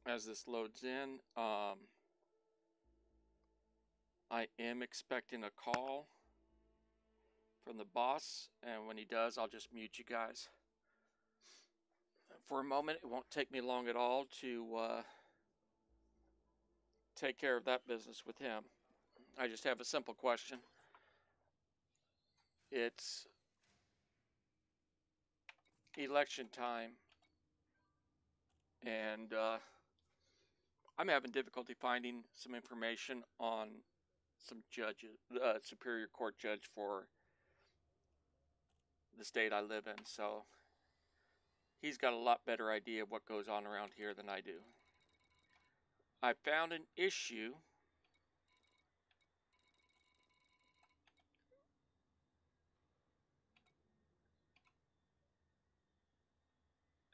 as this loads in. I am expecting a call from the boss, and when he does, I'll just mute you guys for a moment. It won't take me long at all to take care of that business with him. I just have a simple question. It's election time, and I'm having difficulty finding some information on some judges, Superior Court judge for the state I live in, so he's got a lot better idea of what goes on around here than I do. I found an issue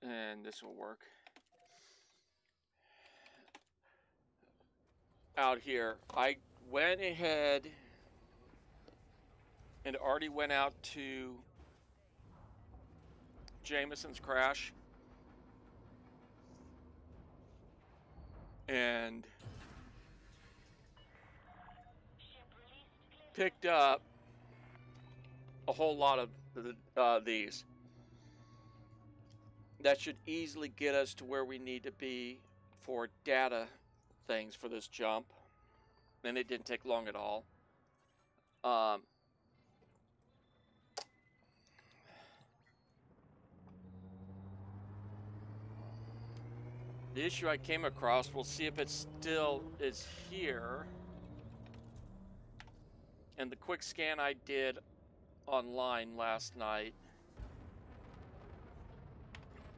and this will work. Out here, I went ahead and already went out to Jameson's crash and picked up a whole lot of these. That should easily get us to where we need to be for data things for this jump, and it didn't take long at all. The issue I came across, we'll see if it still is here. And the quick scan I did online last night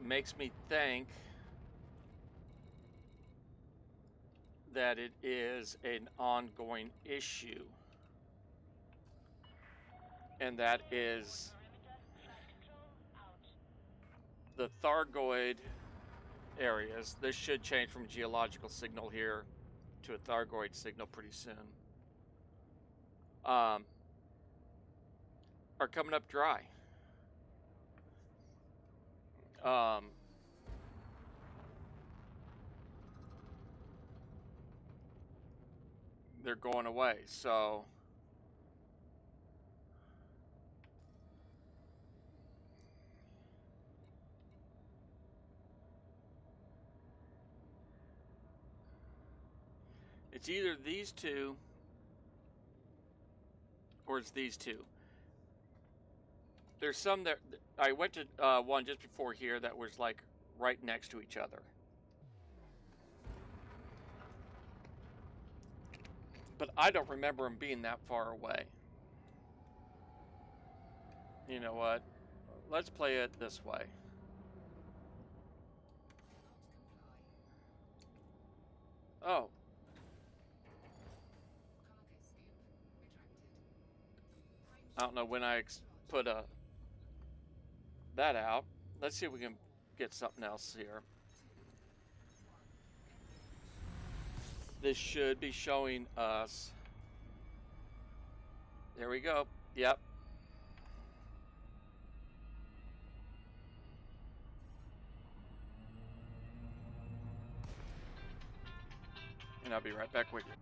makes me think that it is an ongoing issue. And that is the Thargoid areas. This should change from geological signal here to a Thargoid signal pretty soon. Are coming up dry. They're going away, so it's either these two or it's these two. There's some that I went to one just before here that was like right next to each other. But I don't remember them being that far away. You know what? Let's play it this way. Oh. I don't know when I put that out. Let's see if we can get something else here. This should be showing us. There we go. Yep. And I'll be right back with you.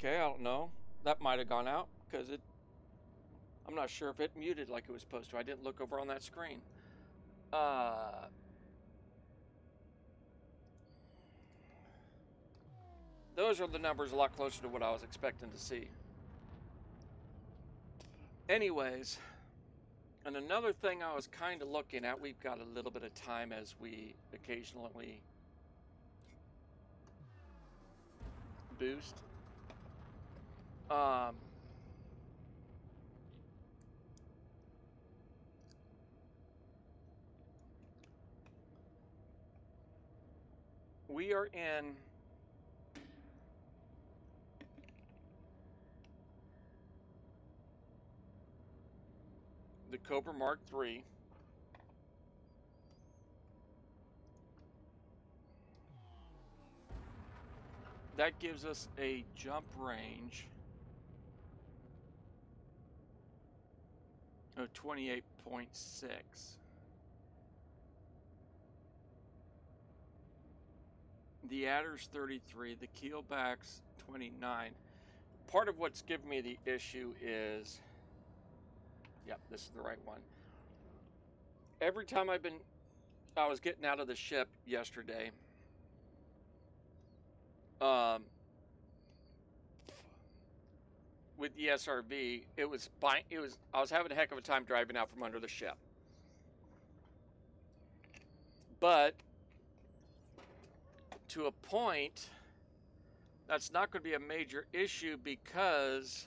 Okay, I don't know. That might have gone out because I'm not sure if it muted like it was supposed to. I didn't look over on that screen. Those are the numbers a lot closer to what I was expecting to see. Anyways, and another thing I was kind of looking at, we've got a little bit of time as we occasionally boost. We are in the Cobra Mark III. That gives us a jump range of 28.6. The adder's 33, the keelback's 29. Part of what's giving me the issue is, yep, this is the right one. Every time I was getting out of the ship yesterday, with the SRV, I was having a heck of a time driving out from under the ship. But to a point, that's not going to be a major issue because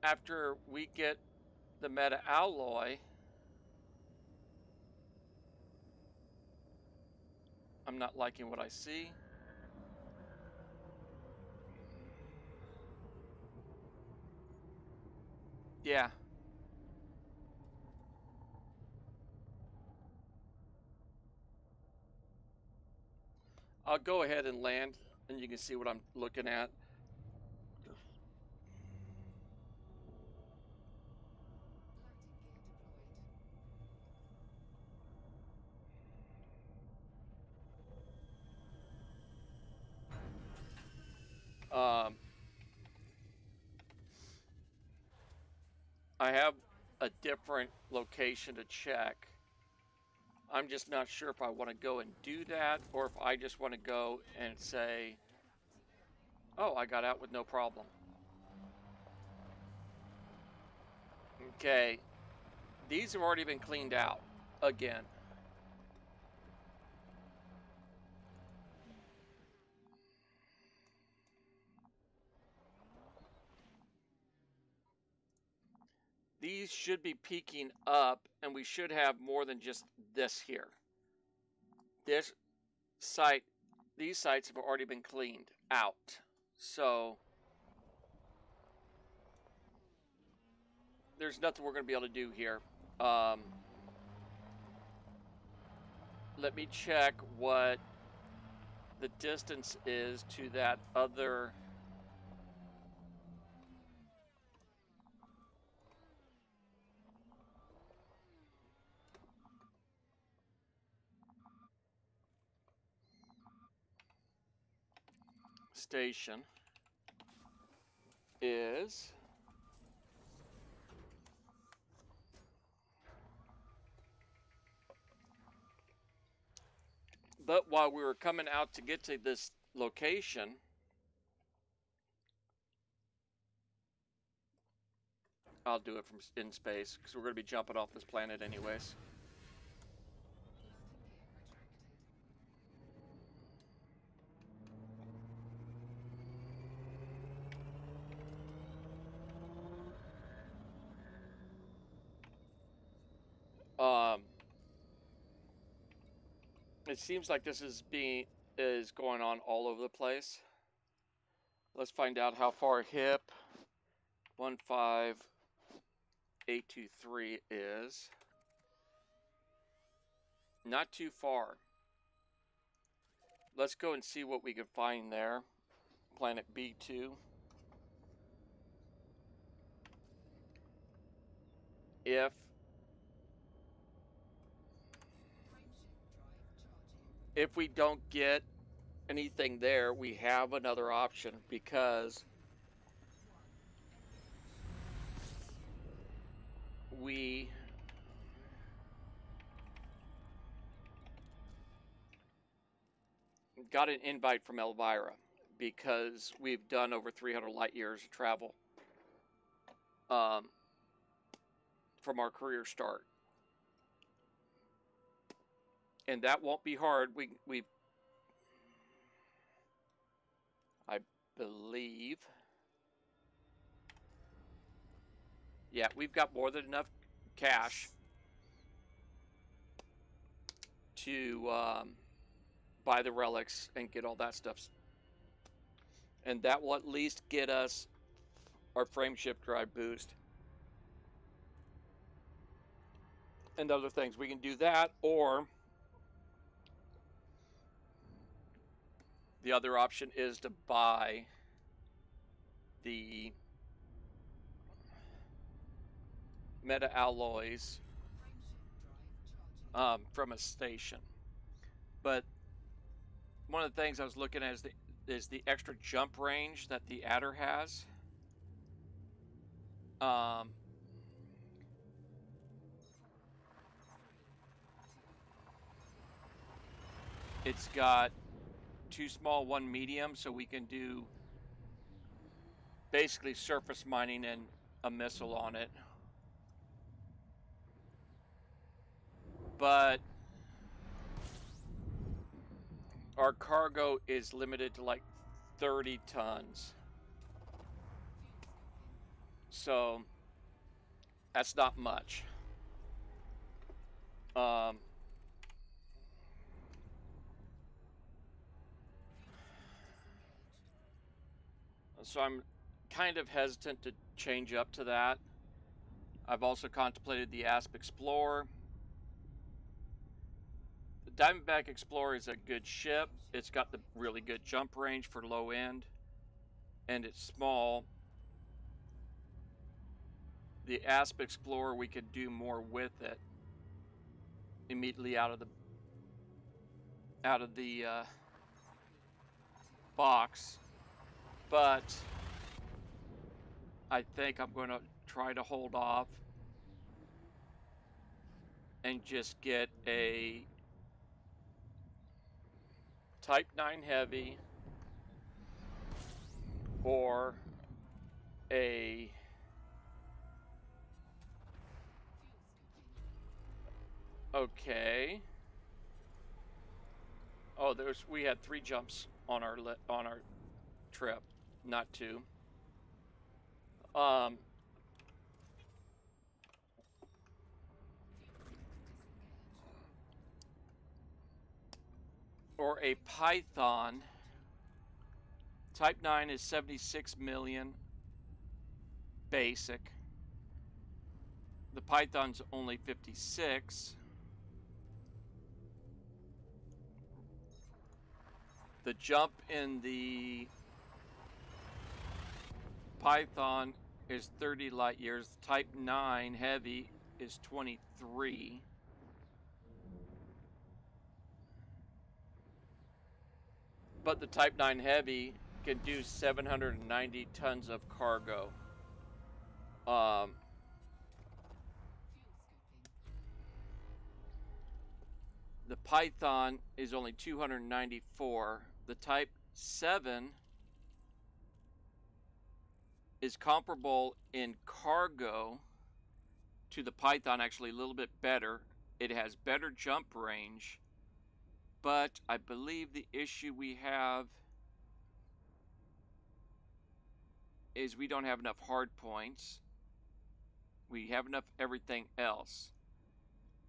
after we get the meta alloy, I'm not liking what I see. Yeah. I'll go ahead and land, and you can see what I'm looking at. I have a different location to check. I'm just not sure if I want to go and do that or if I just want to go and say, oh, I got out with no problem. Okay, these have already been cleaned out again. These should be peaking up, and we should have more than just this here. This site, these sites have already been cleaned out. So there's nothing we're going to be able to do here. Let me check what the distance is to that other station is. But while we were coming out to get to this location, I'll do it from in space because we're going to be jumping off this planet anyways. It seems like this is going on all over the place. Let's find out how far HIP 15823 is. Not too far. Let's go and see what we can find there. Planet B2. If we don't get anything there, we have another option because we got an invite from Elvira because we've done over 300 light years of travel from our career start. And that won't be hard. We I believe, yeah, we've got more than enough cash to buy the relics and get all that stuff. And that will at least get us our frame shift drive boost. And other things. We can do that, or the other option is to buy the meta alloys from a station. But one of the things I was looking at is the extra jump range that the adder has. It's got 2 small, 1 medium, so we can do basically surface mining and a missile on it. But our cargo is limited to like 30 tons. So that's not much. So I'm kind of hesitant to change up to that. I've also contemplated the Asp Explorer. The Diamondback Explorer is a good ship. It's got the really good jump range for low end, and it's small. The Asp Explorer, we could do more with it immediately out of the box, but I think I'm going to try to hold off and just get a Type 9 Heavy or a okay. Oh, we had 3 jumps on our trip, not 2. Or a Python. Type 9 is 76 million basic. The Python's only 56. The jump in the Python is 30 light years. Type 9 Heavy is 23. But the Type 9 Heavy can do 790 tons of cargo. The Python is only 294. The Type 7 is comparable in cargo to the Python, actually a little bit better. It has better jump range, but I believe the issue we have is we don't have enough hard points. We have enough everything else.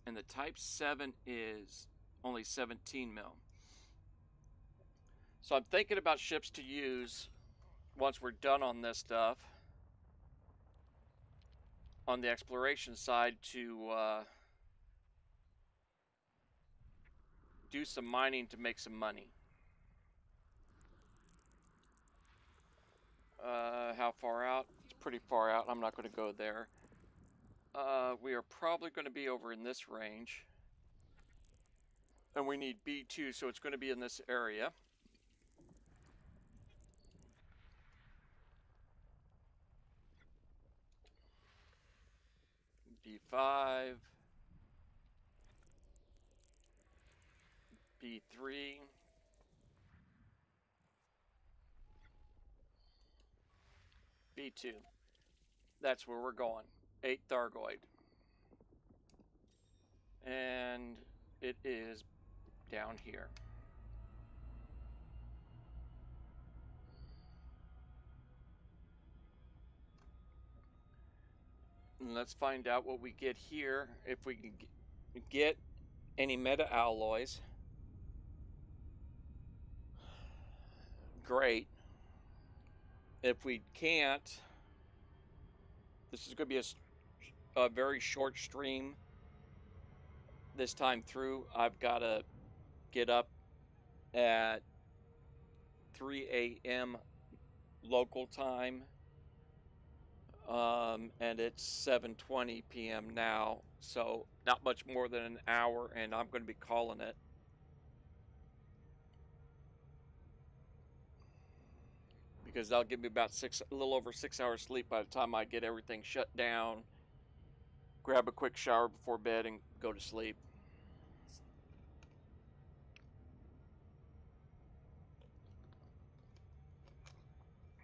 And the Type 7 is only 17 mil. So I'm thinking about ships to use once we're done on this stuff on the exploration side to do some mining to make some money. How far out? It's pretty far out. I'm not going to go there. We are probably going to be over in this range. And we need B2, so it's going to be in this area. B5, B3, B2. That's where we're going. 8 Thargoid. And it is down here. And let's find out what we get here. If we can get any meta alloys, great. If we can't, this is going to be a very short stream this time through. I've got to get up at 3 a.m. local time, and it's 7:20 p.m. now, so not much more than an hour, and I'm going to be calling it. Because that'll give me about a little over 6 hours sleep by the time I get everything shut down, grab a quick shower before bed, and go to sleep.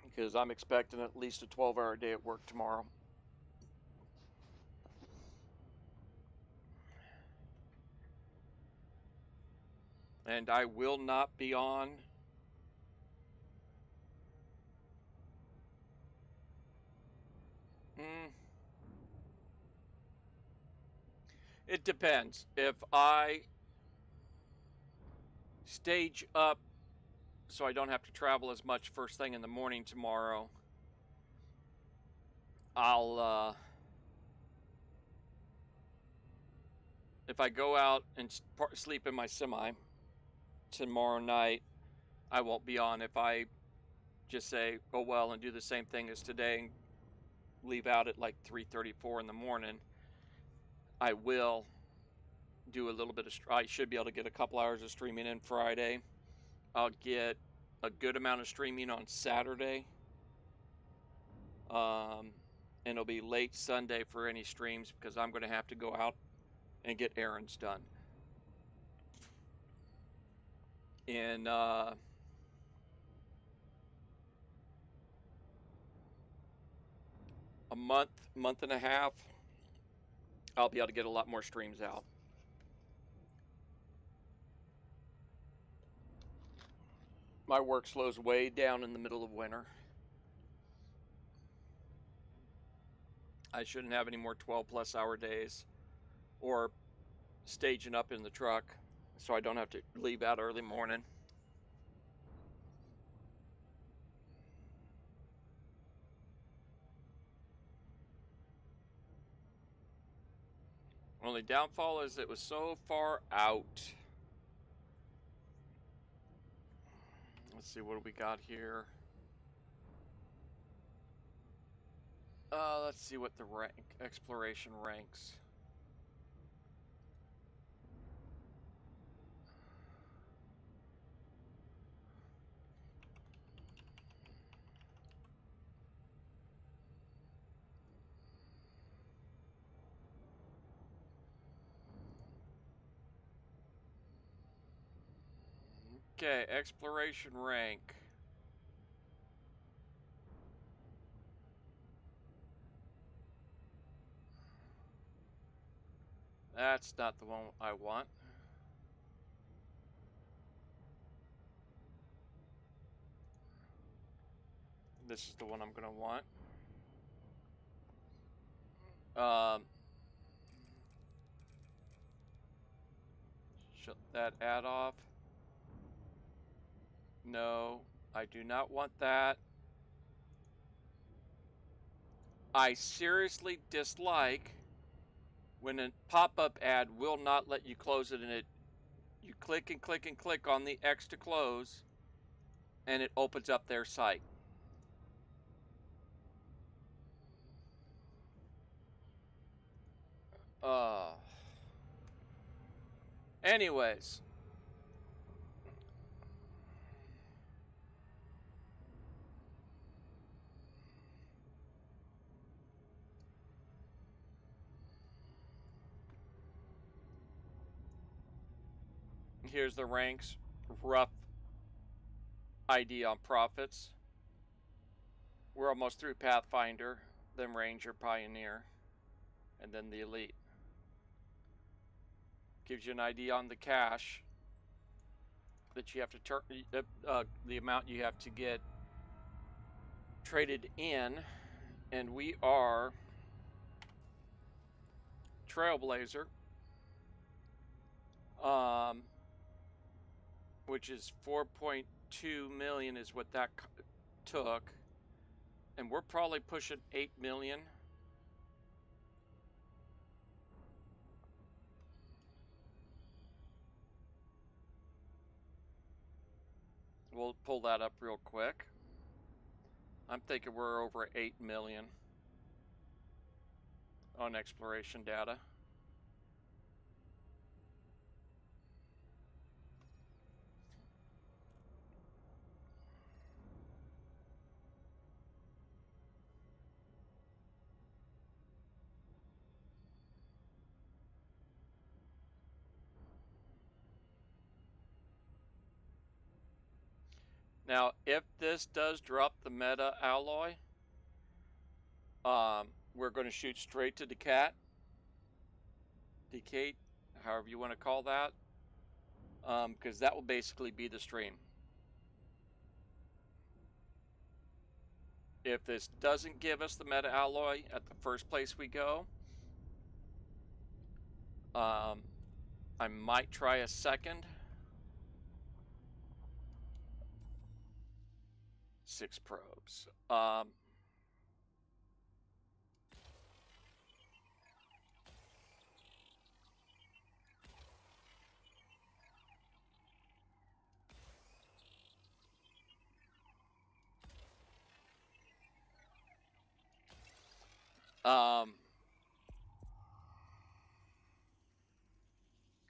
Because I'm expecting at least a 12-hour day at work tomorrow. And I will not be on. It depends. If I stage up so I don't have to travel as much first thing in the morning tomorrow, I'll, if I go out and sleep in my semi tomorrow night, I won't be on. If I just say, oh well, and do the same thing as today and leave out at like 3:34 in the morning, I will do a little bit of, I should be able to get a couple hours of streaming in Friday. I'll get a good amount of streaming on Saturday. And it'll be late Sunday for any streams because I'm going to have to go out and get errands done. In a month and a half, I'll be able to get a lot more streams out. My work slows way down in the middle of winter. I shouldn't have any more 12-plus hour days or staging up in the truck so I don't have to leave out early morning. Only downfall is it was so far out. Let's see, what do we got here? Let's see what the exploration ranks. Okay, exploration rank. That's not the one I want. This is the one I'm going to want. Shut that ad off. No, I do not want that. I seriously dislike when a pop-up ad will not let you close it, and you click and click and click on the X to close, and it opens up their site. Anyways. Here's the ranks, rough idea on profits. We're almost through Pathfinder, then Ranger, Pioneer, and then the Elite. Gives you an idea on the cash that you have to turn, the amount you have to get traded in, and we are Trailblazer, which is 4.2 million is what that took, and we're probably pushing 8 million. We'll pull that up real quick. I'm thinking we're over 8 million on exploration data. Now, if this does drop the meta alloy, we're going to shoot straight to Decate, however you want to call that, because that will basically be the stream. If this doesn't give us the meta alloy at the first place we go, I might try a second. 6 probes.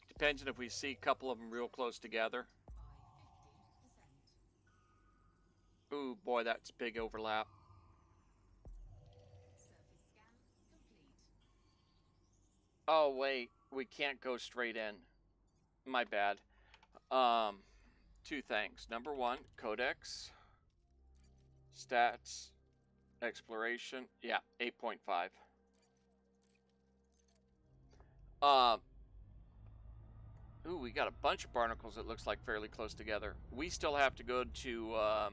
Depends on if we see a couple of them real close together. Ooh, boy, that's big overlap. Oh, wait, we can't go straight in. My bad. 2 things. Number 1, codex, stats, exploration. Yeah, 8.5. Ooh, we got a bunch of barnacles that looks like fairly close together. We still have to go to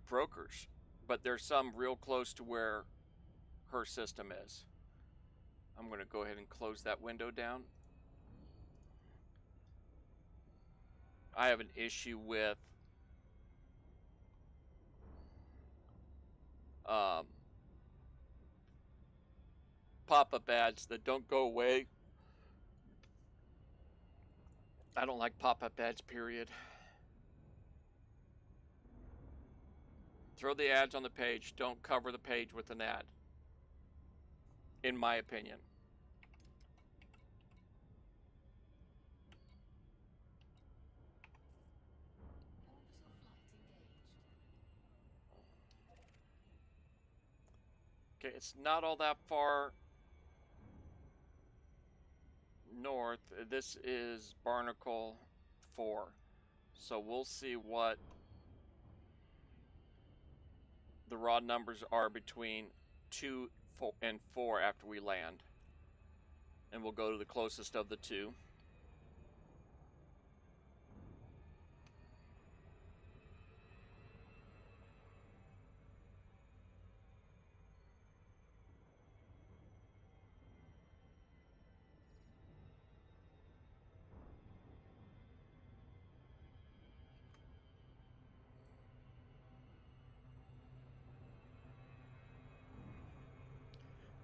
brokers, but there's some real close to where her system is. I'm going to go ahead and close that window down. I have an issue with pop-up ads that don't go away. I don't like pop-up ads, period. Throw the ads on the page. Don't cover the page with an ad, in my opinion. Okay, it's not all that far north. This is Barnacle 4. So we'll see what the raw numbers are between 2 and 4 after we land. And we'll go to the closest of the 2.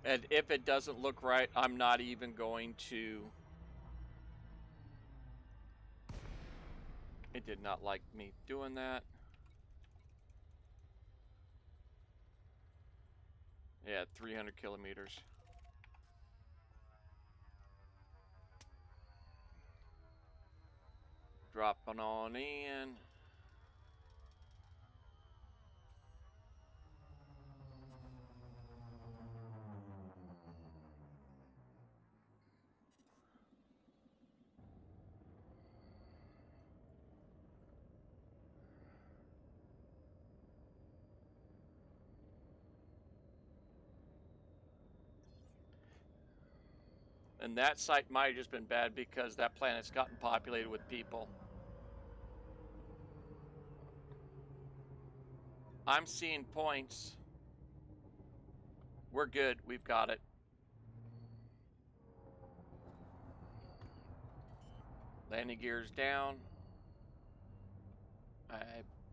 And if it doesn't look right, I'm not even going to... It did not like me doing that. Yeah, 300 kilometers. Dropping on in. And that site might have just been bad because that planet's gotten populated with people. I'm seeing points. We're good. We've got it. Landing gears down. I'm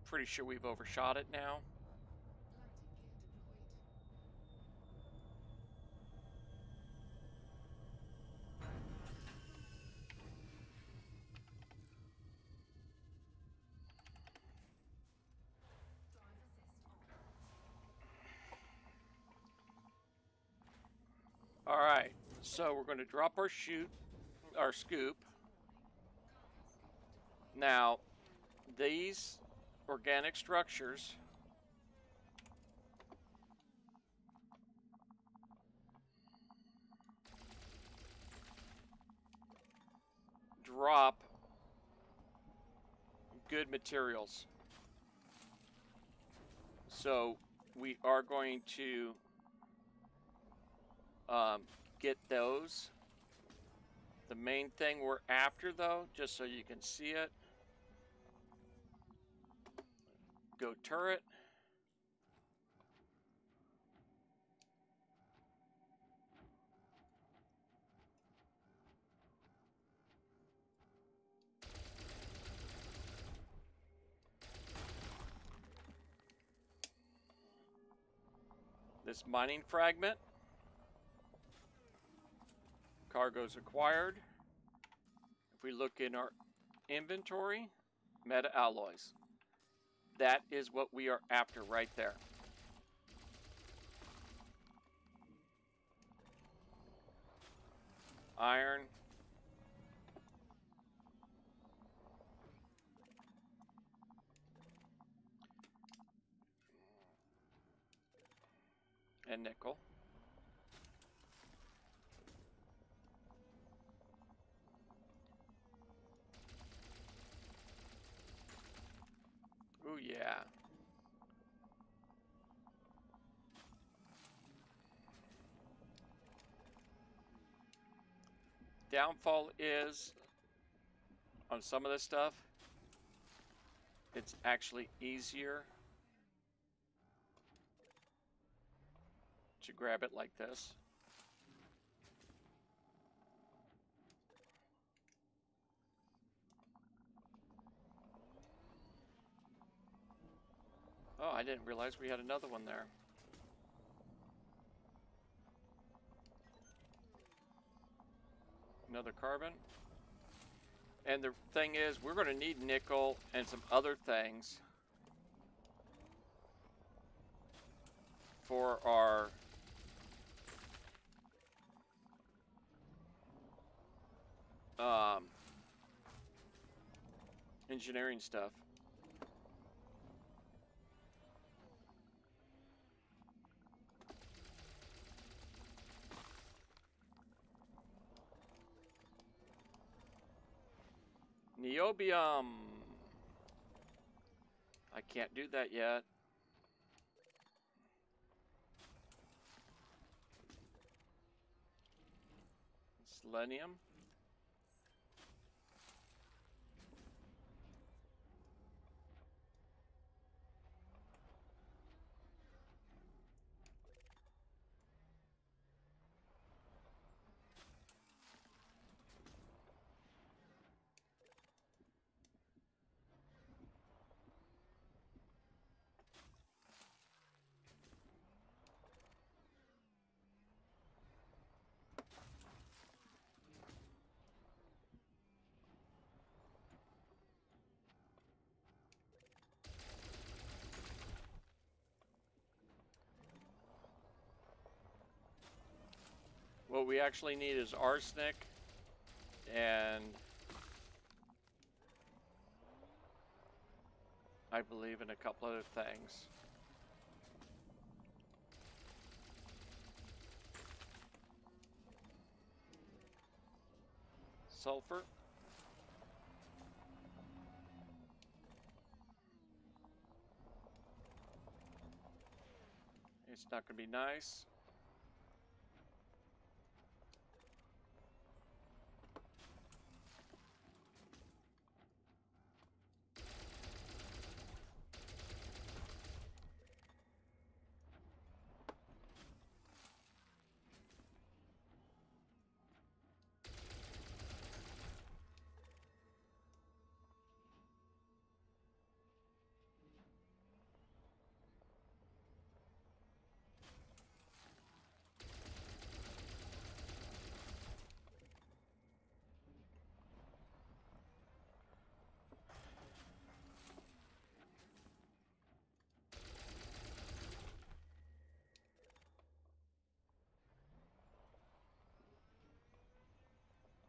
pretty sure we've overshot it now. All right, so we're going to drop our scoop. Now, these organic structures drop good materials. So we are going to get those. The main thing we're after, though, just so you can see it, go turret. This mining fragment. Cargoes acquired. If we look in our inventory, meta alloys. That is what we are after right there. Iron. And nickel. Ooh, yeah. Downfall is, on some of this stuff, it's actually easier to grab it like this. Oh, I didn't realize we had another one there. Another carbon. And the thing is, we're going to need nickel and some other things for our engineering stuff. Niobium. I can't do that yet. Selenium. What we actually need is arsenic and I believe in a couple other things. Sulfur. It's not going to be nice.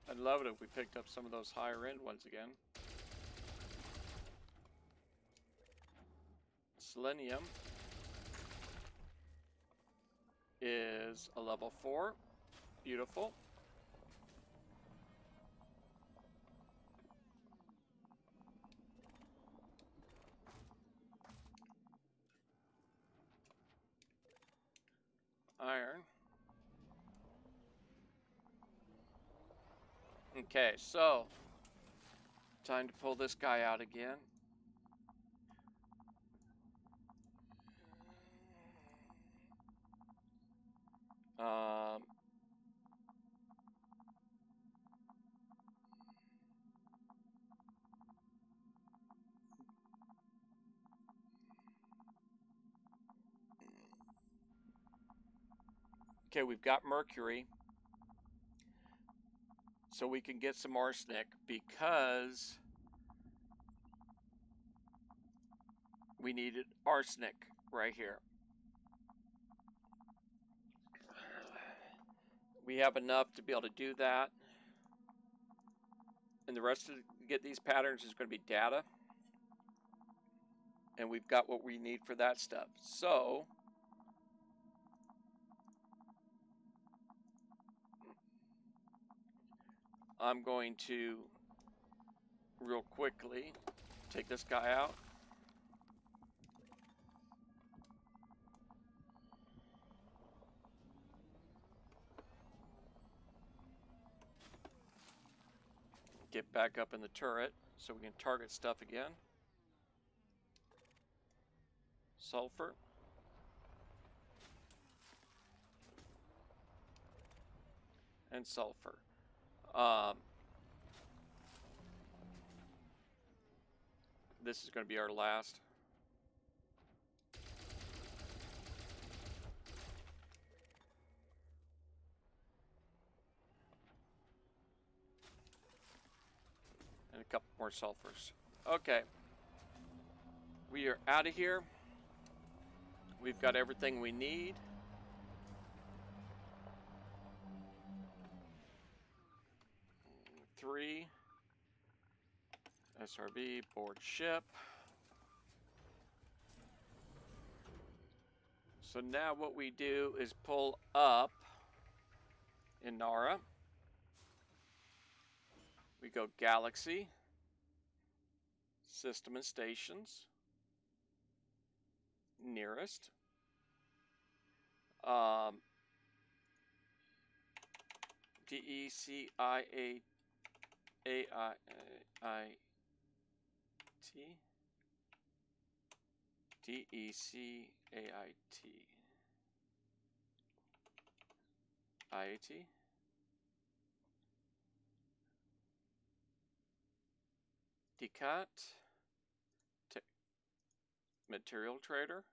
I'd love it if we picked up some of those higher end ones again. Selenium is a level 4. Beautiful. Iron. Okay, so time to pull this guy out again. Okay, we've got mercury. So we can get some arsenic because we needed arsenic right here. We have enough to be able to do that. And the rest of get these patterns is going to be data. And we've got what we need for that stuff. So I'm going to real quickly take this guy out. Get back up in the turret so we can target stuff again. Sulfur. And sulfur. This is going to be our last. And a couple more sulfurs. Okay. We are out of here. We've got everything we need. Three. SRB, board ship. So now what we do is pull up in Nara. We go Galaxy, System and Stations, Nearest. DECIAIT. DECAIT. IAT. Decat. Material trader.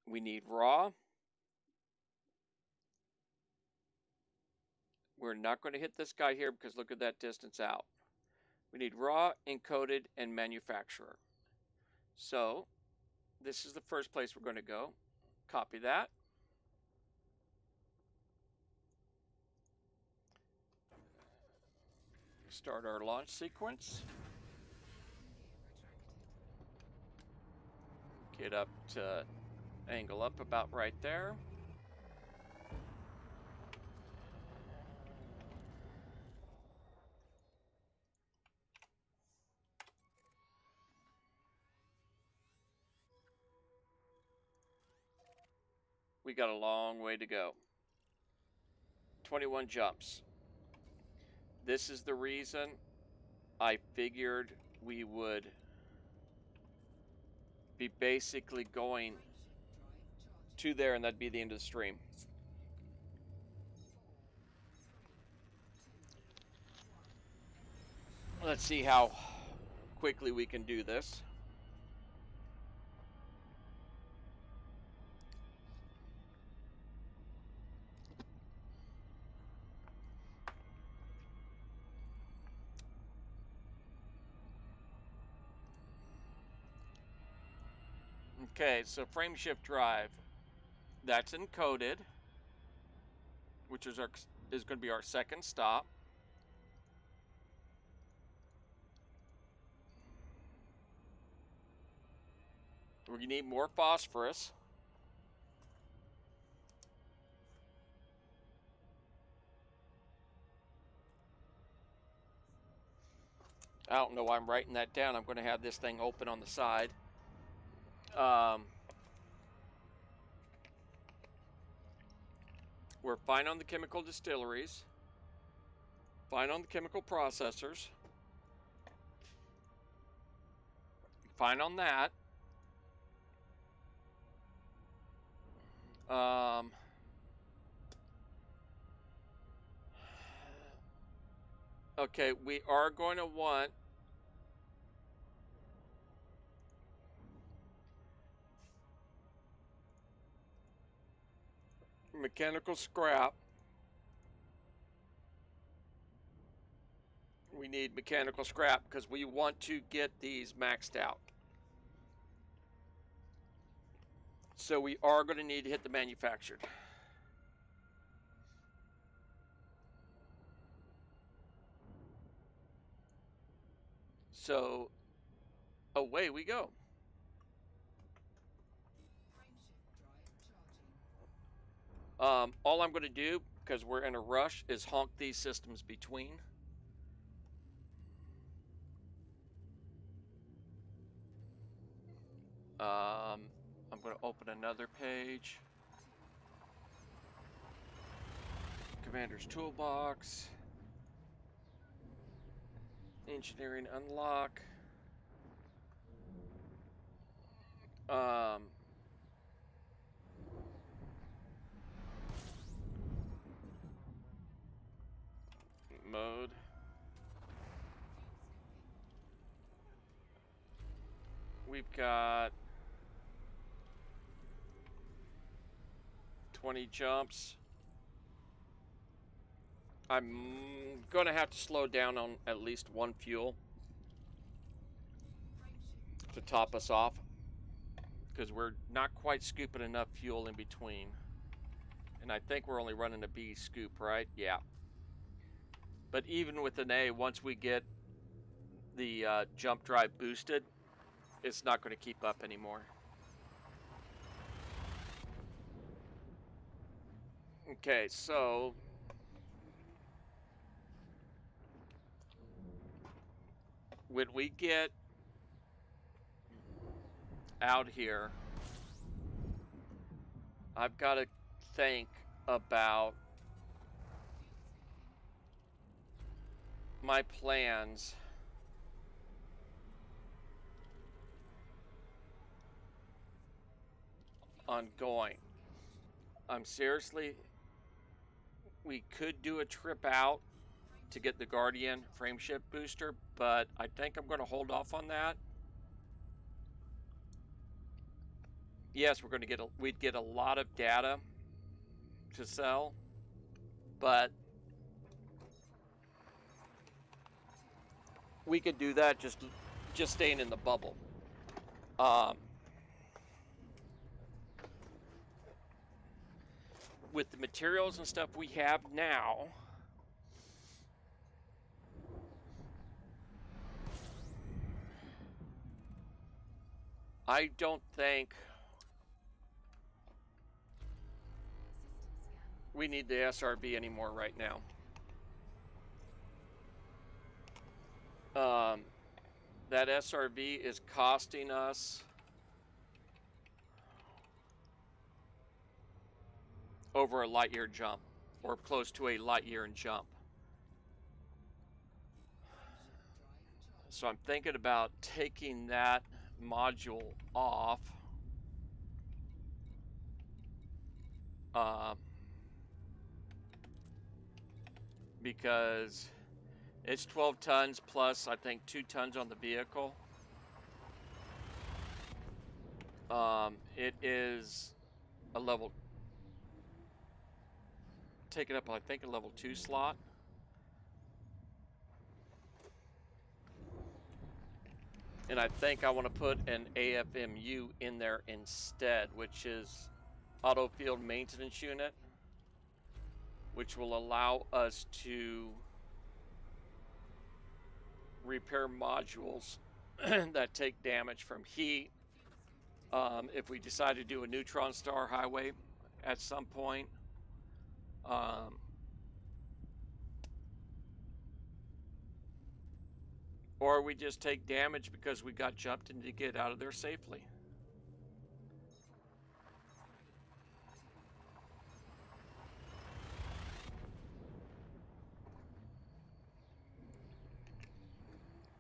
We need raw. We're not going to hit this guy here because look at that distance out. We need raw, encoded, and manufacturer. So this is the first place we're going to go. Copy that. Start our launch sequence. Get up to angle up about right there. We got a long way to go. 21 jumps. This is the reason I figured we would be basically going to there and that'd be the end of the stream. Let's see how quickly we can do this. Okay, so frame shift drive, that's encoded, which is our is going to be our second stop. We need more phosphorus. I don't know why I'm writing that down. I'm going to have this thing open on the side. We're fine on the chemical distilleries. Fine on the chemical processors. Fine on that. Okay, we are going to want mechanical scrap. We need mechanical scrap because we want to get these maxed out. So we are going to need to hit the manufactured. So away we go. All I'm going to do, because we're in a rush, is honk these systems between. I'm going to open another page. Commander's Toolbox. Engineering unlock. Mode. We've got 20 jumps. I'm gonna have to slow down on at least one fuel to top us off, because we're not quite scooping enough fuel in between. And I think we're only running a B scoop, right? Yeah. But even with an A, once we get the jump drive boosted, it's not going to keep up anymore. Okay, so when we get out here, I've got to think about my plans on going. I'm seriously, we could do a trip out to get the Guardian frameshift booster, but I think I'm going to hold off on that. Yes, we're going to get we'd get a lot of data to sell, but we could do that just staying in the bubble. With the materials and stuff we have now, I don't think we need the SRB anymore right now. That SRB is costing us over a light year jump, or close to a light year and jump. So I'm thinking about taking that module off. Because it's 12 tons plus, I think, 2 tons on the vehicle. It is a level, take it up, I think, a level 2 slot. And I think I want to put an AFMU in there instead, which is Auto Field Maintenance Unit. which will allow us to repair modules that take damage from heat. If we decide to do a neutron star highway at some point, or we just take damage because we got jumped and to get out of there safely.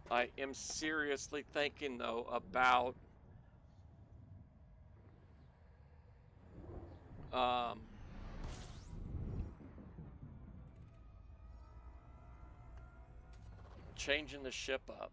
I am seriously thinking, though, about changing the ship up.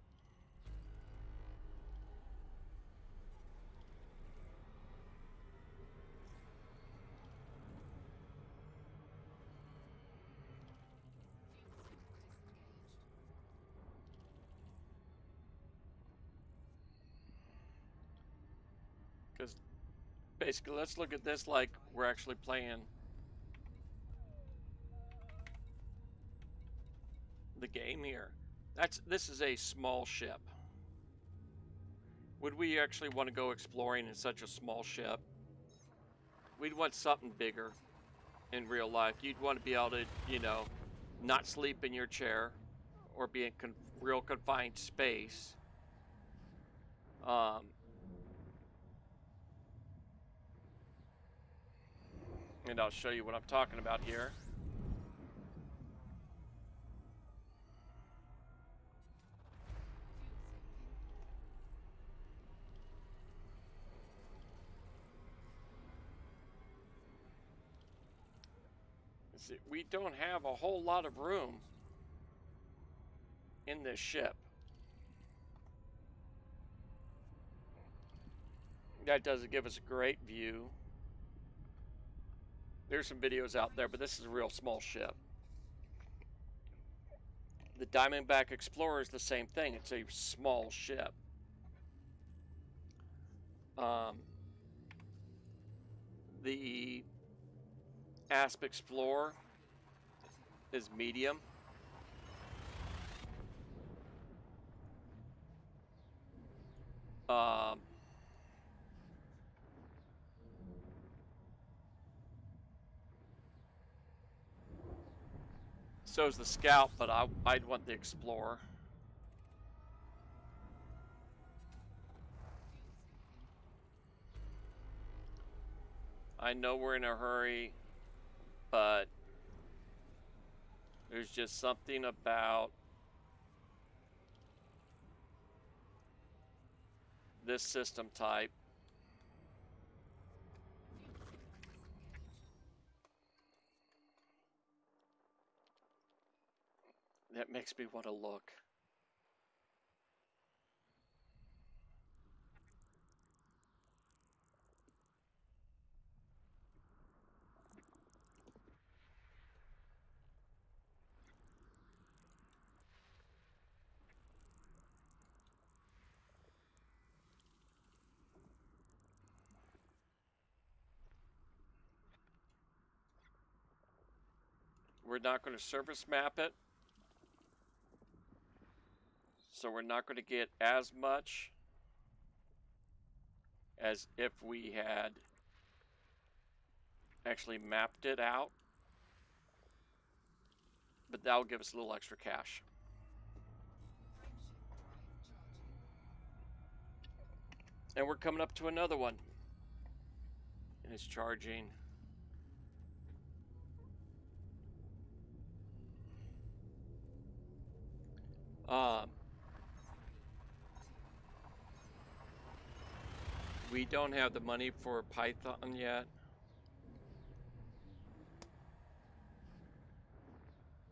Because basically, let's look at this like we're actually playing the game here. This is a small ship. Would we actually want to go exploring in such a small ship? We'd want something bigger in real life. You'd want to be able to, you know, not sleep in your chair or be in real confined space. And I'll show you what I'm talking about here. See, we don't have a whole lot of room in this ship. That doesn't give us a great view. There's some videos out there, but this is a real small ship. The Diamondback Explorer is the same thing. It's a small ship. The Asp Explorer is medium. So is the Scout, but I'd want the Explorer. I know we're in a hurry, but there's just something about this system type that makes me want to look. We're not going to surface map it, so we're not going to get as much as if we had actually mapped it out, but that'll give us a little extra cash. And we're coming up to another one. And it's charging. We don't have the money for Python yet.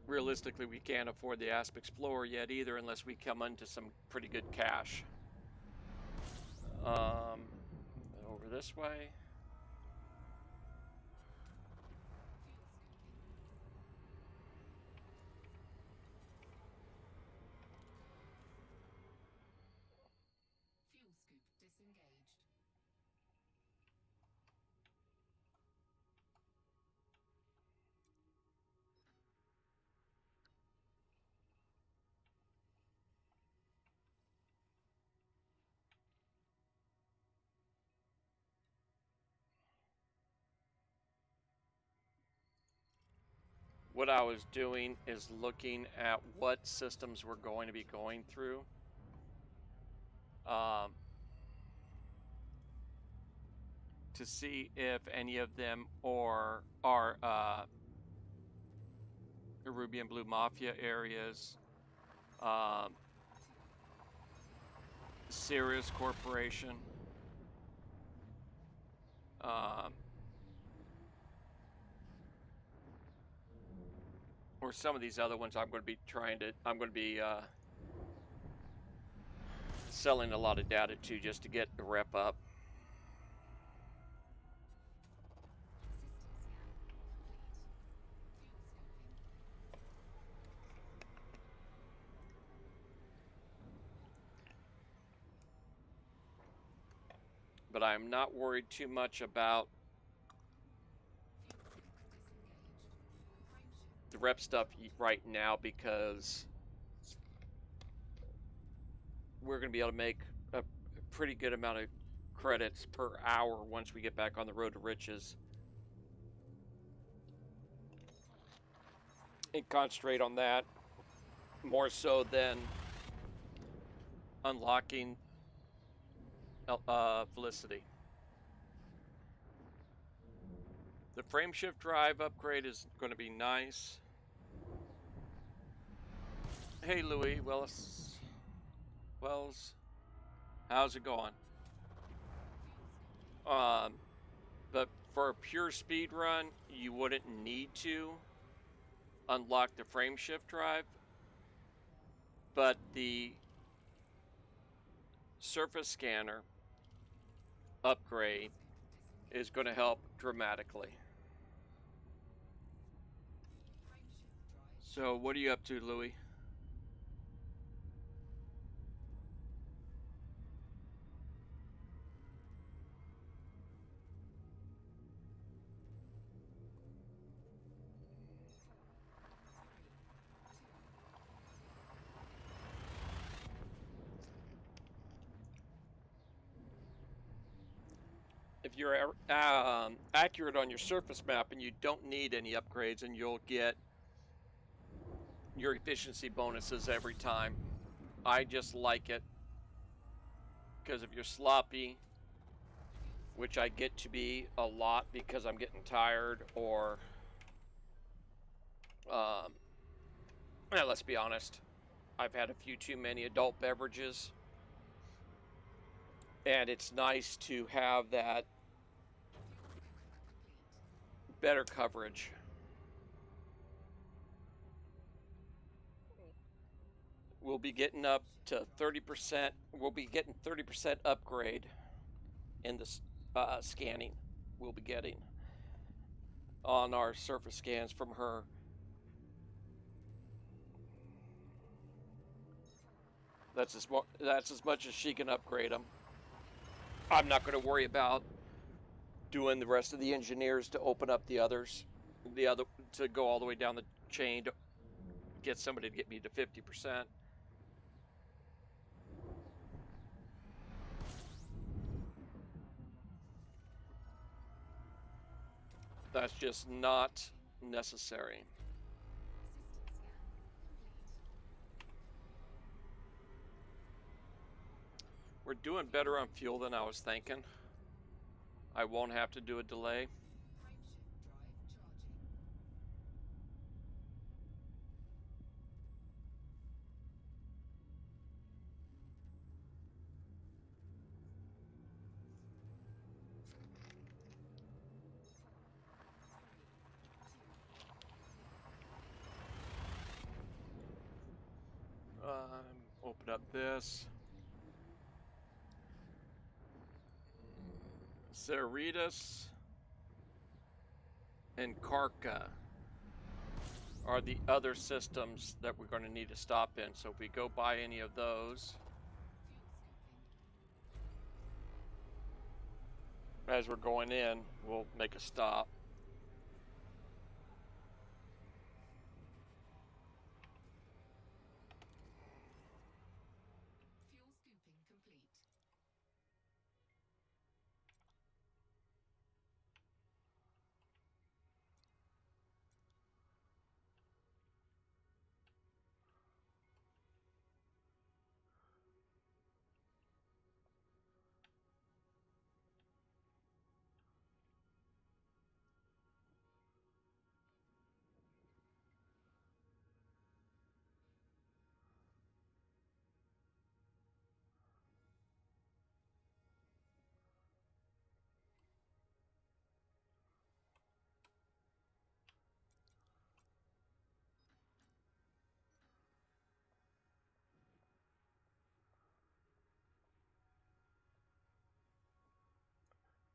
Realistically, we can't afford the Asp Explorer yet either unless we come into some pretty good cash. Over this way. Fuel scoop disengaged. what I was doing is looking at what systems we're going to be going through. To see if any of them are Ruby and Blue Mafia areas, Sirius Corporation, or some of these other ones. I'm going to be selling a lot of data to just to get the rep up. System scan complete. Fuel scooping. But I'm not worried too much about Fuel scoop disengaged. Frameshift the rep drive stuff charging. right now, because we're going to be able to make a pretty good amount of credits per hour once we get back on the road to riches and concentrate on that more so than unlocking Felicity. The frameshift drive upgrade is going to be nice. Hey, Louis Wells, how's it going? Fuel scooping. But for a pure speed run, you wouldn't need to unlock the frameshift drive, but the surface scanner upgrade Fuel scoop disengaged. is going to help dramatically. Frameshift drive So what are charging. you up to, Louis? Four, three, two. If you're accurate on your surface map and you don't need any upgrades, and you'll get your efficiency bonuses every time. I just like it because if you're sloppy, which I get to be a lot because I'm getting tired, or let's be honest, I've had a few too many adult beverages, and it's nice to have that Fuel scooping complete. better coverage. We'll be getting up to Frameshift drive 30%. charging. We'll be getting 30% upgrade in the scanning we'll be getting on our surface scans from her. Four, two, That's as much as she can upgrade them. I'm not going to worry about doing the rest of the engineers to open up the others, to go all the way down the chain to get somebody to get me to 50%. That's just fuel not scooping. necessary. System scan complete. We're doing Fuel better on scoop fuel than I was disengaged. thinking. I won't have to do a delay. Frameshift drive charging. Four, three, two. Open up this. Cerritos and Karka are the other systems that we're going to need to stop in. So if we go by any of those Fuel scooping. as we're going in, we'll make a stop. Fuel scooping complete.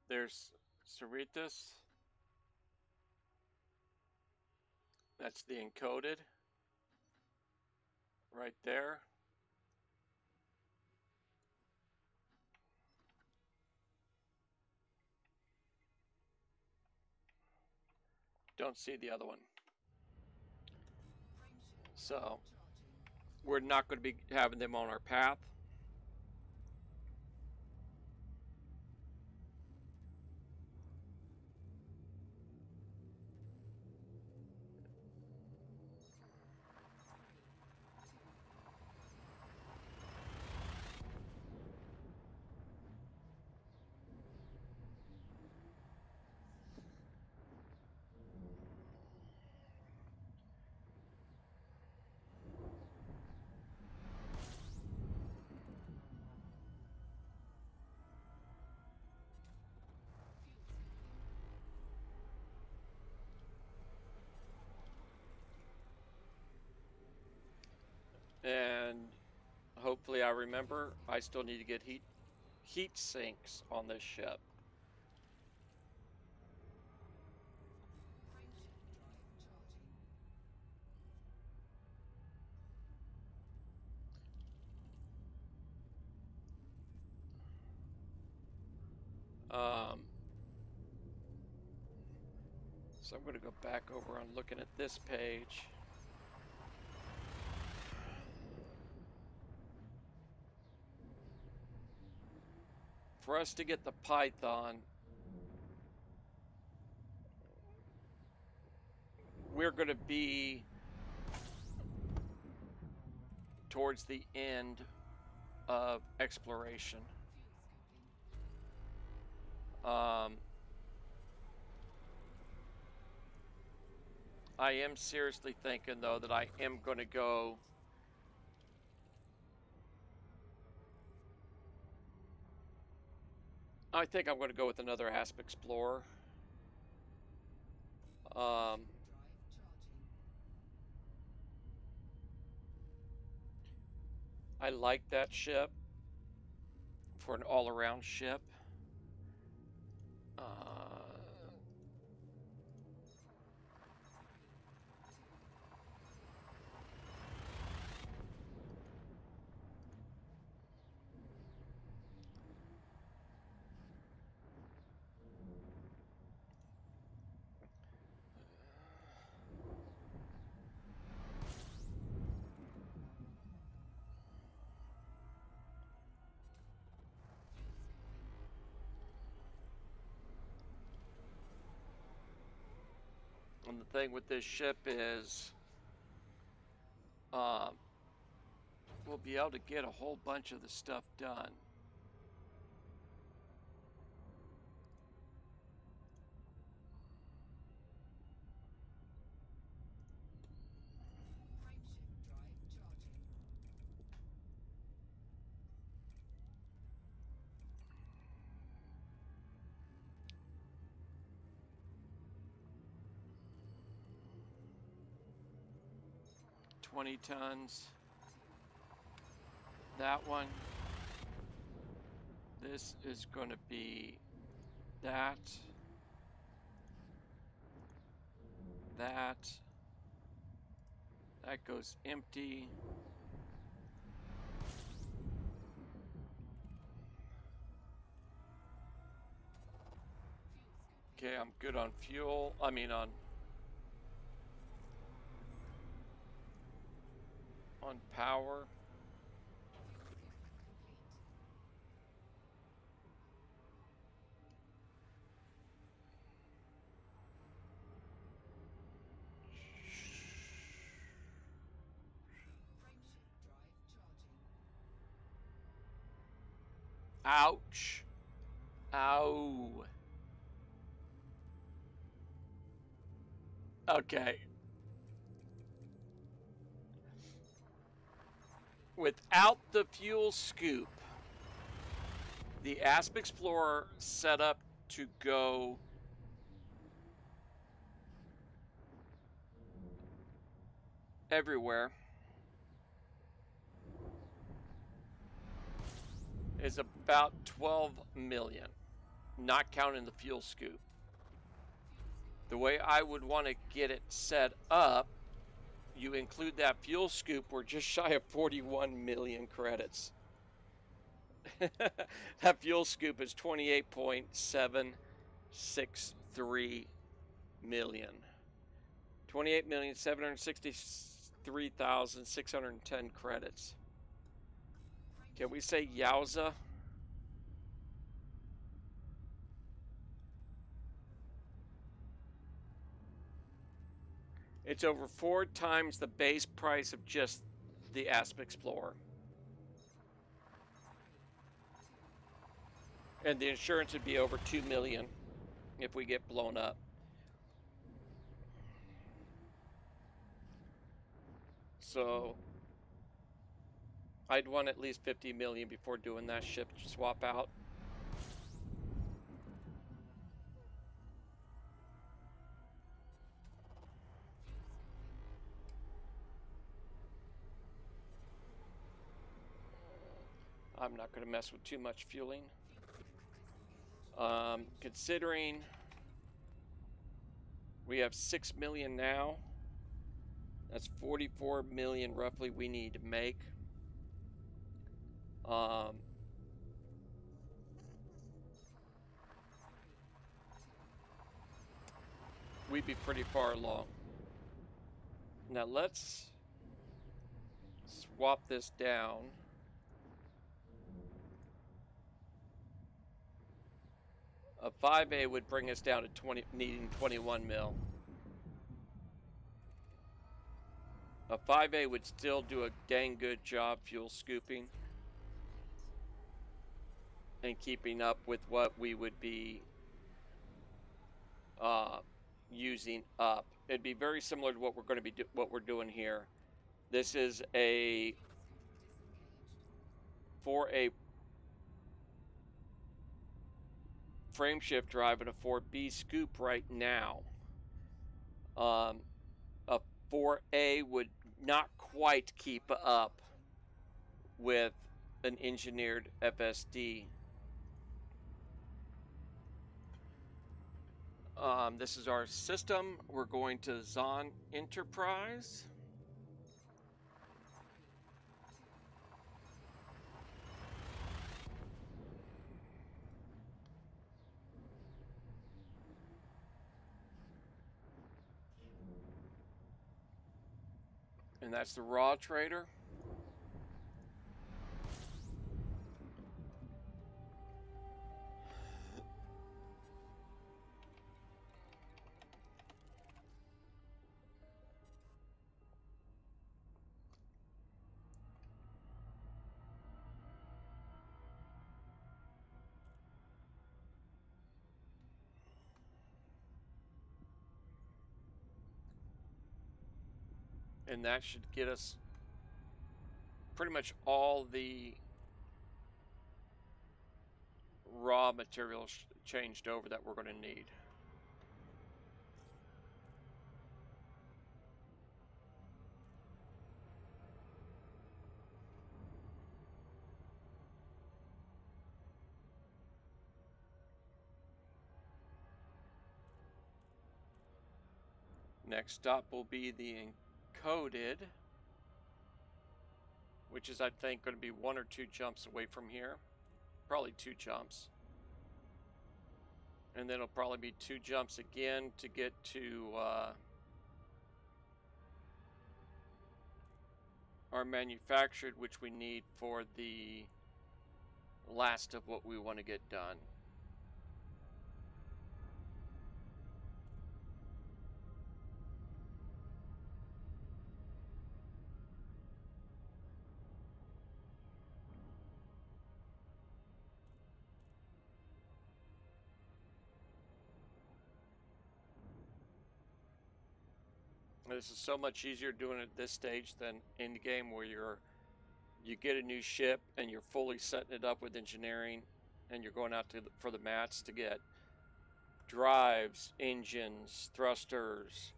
There's Cerritos. That's the encoded right there. Don't see the other one. So we're not going to be having them on our path. And hopefully I remember, I still need to get heat sinks on this ship. So I'm going to go back over on looking at this page. For us to get the Python, we're going to be towards the end of exploration. I am seriously thinking, though, that I am going to go I think I'm going to go with another Asp Explorer. I like that ship for an all-around ship. And the thing with this ship is we'll be able to get a whole bunch of the stuff done. Frameshift drive charging. $20 that one. This is going to be that goes empty. Okay, I'm good on fuel. I mean on power. Ouch. Ow. Okay. Without the fuel scoop, the Asp Explorer set up to go everywhere is about 12 million. not counting the fuel scoop. The way I would want to get it set up, you include that fuel scoop, we're just shy of 41 million credits. That fuel scoop is 28.763 million. 28,763,610 credits. Can we say yowza? It's over 4 times the base price of just the Asp Explorer. And the insurance would be over 2 million if we get blown up. So I'd want at least 50 million before doing that ship swap out. I'm not going to mess with too much fueling. Considering we have 6 million now, that's 44 million roughly we need to make. We'd be pretty far along. Now let's swap this down. A 5A would bring us down to needing 21 mil. A 5A would still do a dang good job fuel scooping and keeping up with what we would be using up. It'd be very similar to what we're going to be what we're doing here. This is for a frame shift drive and a 4B scoop right now. A 4A would not quite keep up with an engineered FSD. This is our system. We're going to Zon Enterprise. And that's the raw trader. And that should get us pretty much all the raw materials changed over that we're going to need. Next stop will be the encoded, which is, I think, going to be 1 or 2 jumps away from here. Probably 2 jumps. And then it'll probably be 2 jumps again to get to our manufactured, which we need for the last of what we want to get done. This is so much easier doing it at this stage than in the game where you get a new ship and you're fully setting it up with engineering and you're going out for the mats to get drives, engines, thrusters,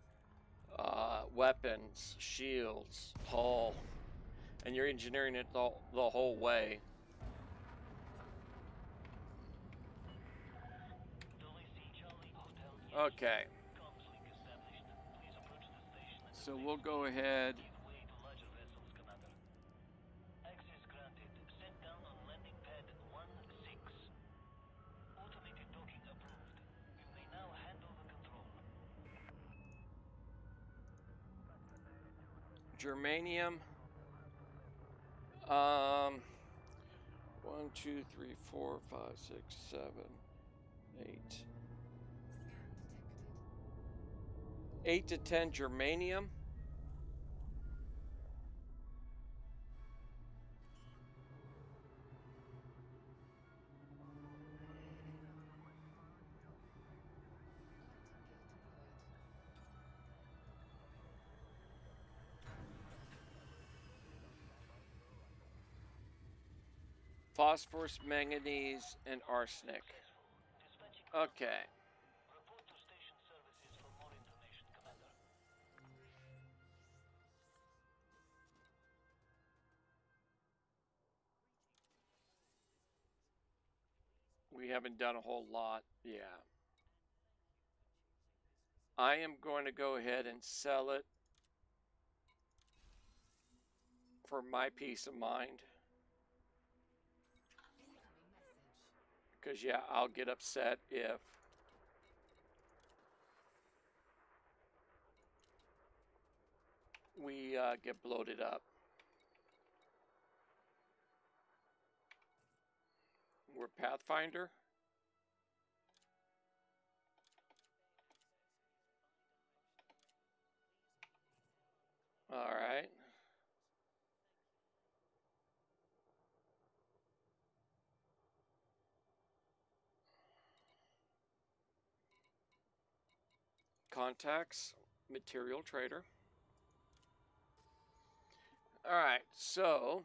weapons, shields, hull, and you're engineering it the whole way. Okay. So we'll go ahead. Access granted. Set down on landing pad 16. Automated docking approved. You may now handle the control. Germanium. 1, 2, 3, 4, 5, 6, 7, 8. Scan detected. 8 to 10 germanium. Landing gear deployed. Phosphorus, manganese, and arsenic. Dispatching Okay. report to station services for more information, Commander. We haven't done a whole lot. Yeah. I am going to go ahead and sell it for my peace of mind. Incoming message. Because, yeah, I'll get upset if we get bloated up. We're Pathfinder. All right. Contacts, material trader. All right, so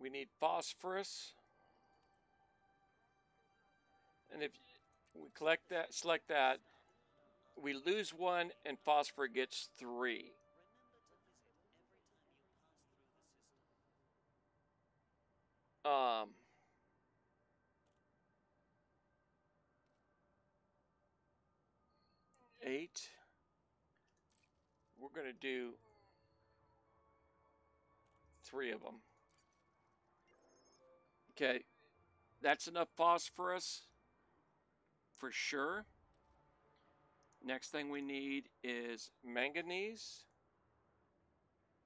we need phosphorus. And if we collect that, select that, we lose 1 and phosphor gets 3. Remember to visit every time you pass through the system. Um, eight. We're going to do 3 of them. Okay, that's enough phosphorus for sure. Next thing we need is manganese.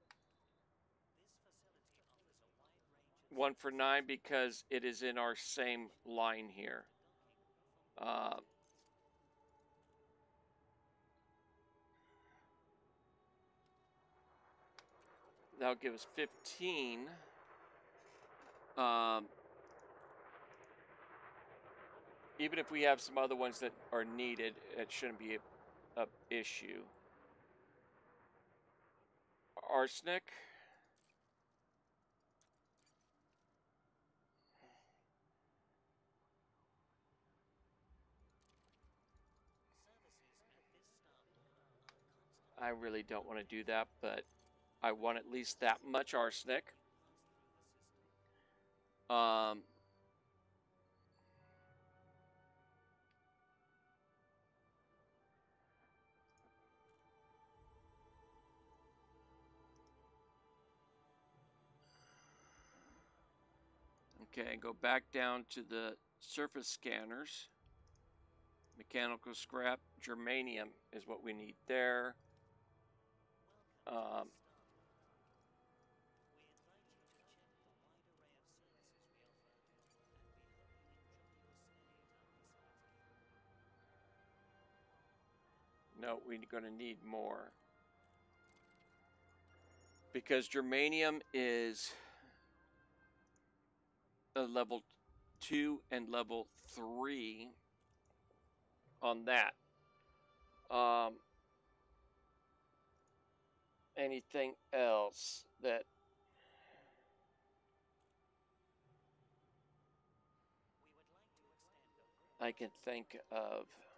This facility offers a wide range of 1 for 9 because it is in our same line here. That'll give us 15. Even if we have some other ones that are needed, it shouldn't be a issue. Arsenic. services at this star portal are constant. I really don't want to do that, but I want at least that much arsenic. Pass through the system. Okay, go back down to the surface scanners. Mechanical scrap, germanium is what we need there. Welcome to the star portal. We invite you to check the wide array of services we offer, and we hope you enjoy your stay at our facility. No, we're going to need more. Because germanium is a level 2 and level 3 on that. Anything else that We would like to extend a warm I can think of? Please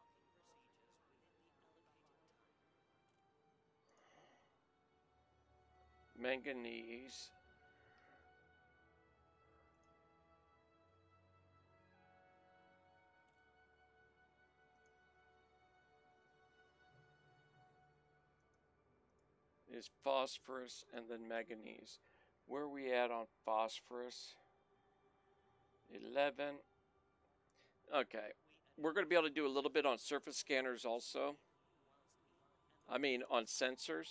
ensure you complete docking procedures within the allocated time. Manganese. is phosphorus and then manganese. Where are we at on phosphorus? 11. Okay. We're going to be able to do a little bit on surface scanners also. I mean, on sensors.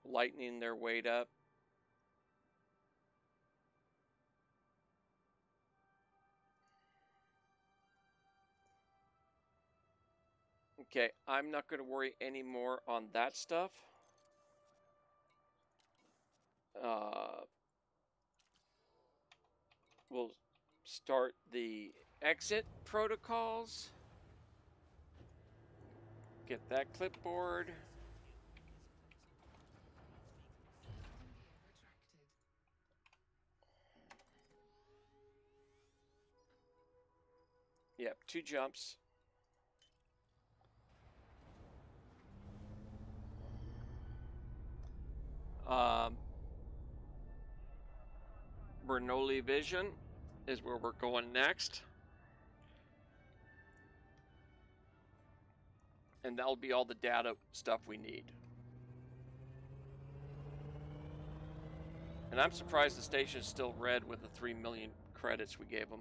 Lightening their weight up. Okay, I'm not going to worry anymore on that stuff. We'll start the exit protocols. Get that clipboard. Landing gear retracted. Yep, 2 jumps. Bernoulli Vision is where we're going next. And that'll be all the data stuff we need. And I'm surprised the station is still red with the 3 million credits we gave them.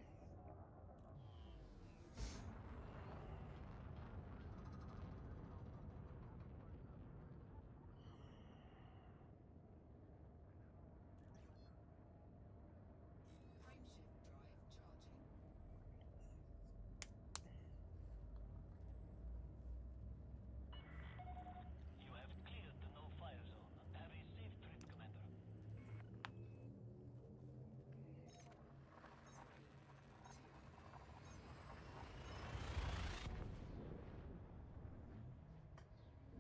Frameshift drive charging. You have cleared the no-fire zone. Have a safe trip, Commander. 4, 3, 2. Fuel scoping. Fuel scoop disengaged. Frameshift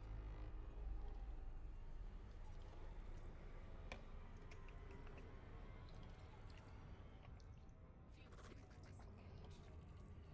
drive charging. Four, three, two.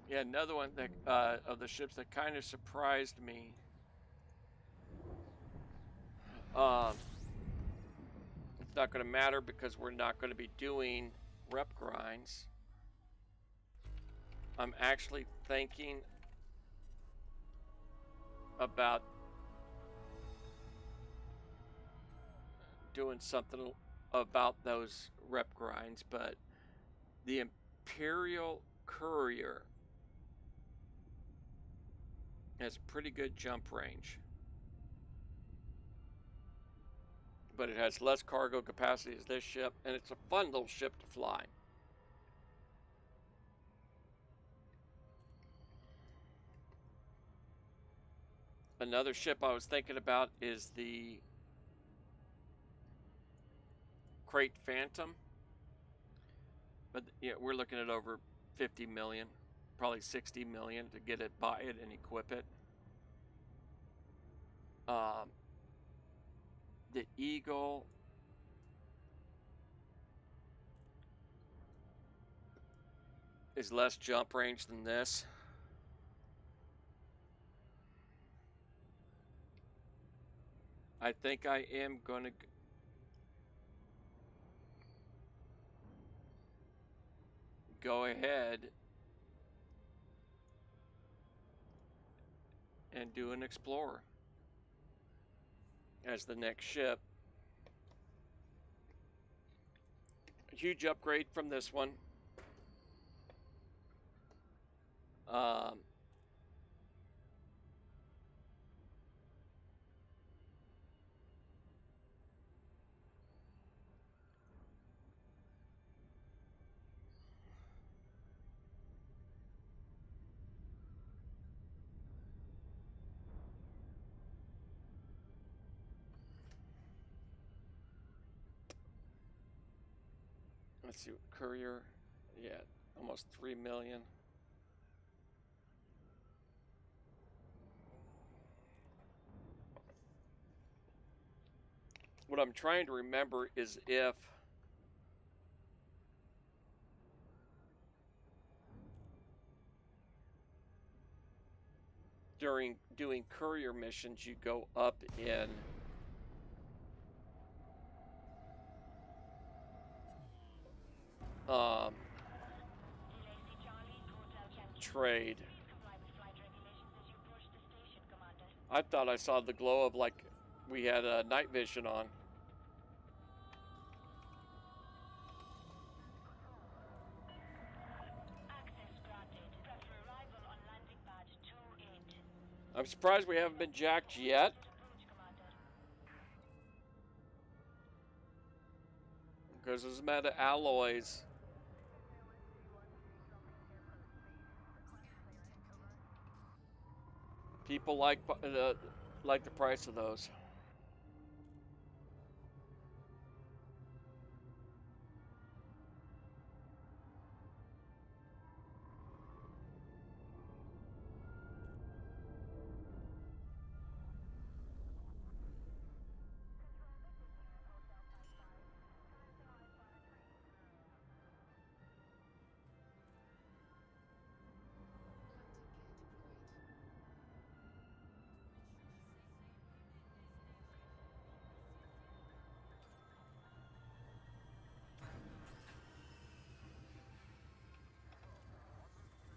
Yeah, another one that of the ships that kind of surprised me. It's not going to matter because we're not going to be doing rep grinds. I'm actually thinking about doing something about those rep grinds, but the Imperial Courier has a pretty good jump range, but it has less cargo capacity as this ship, and it's a fun little ship to fly. Another ship I was thinking about is the Crate Phantom, but we're looking at over 50 million, probably 60 million to get it, buy it, and equip it. The Eagle is less jump range than this. I think I am going to go ahead and do an Explorer as the next ship. A huge upgrade from this one. Um, Let's see, courier. Yeah, almost 3 million. What I'm trying to remember is if during doing courier missions you go up in trade. I thought I saw the glow of like we had a night vision on. I'm surprised we haven't been jacked yet. Because there's meta alloys. People like the price of those.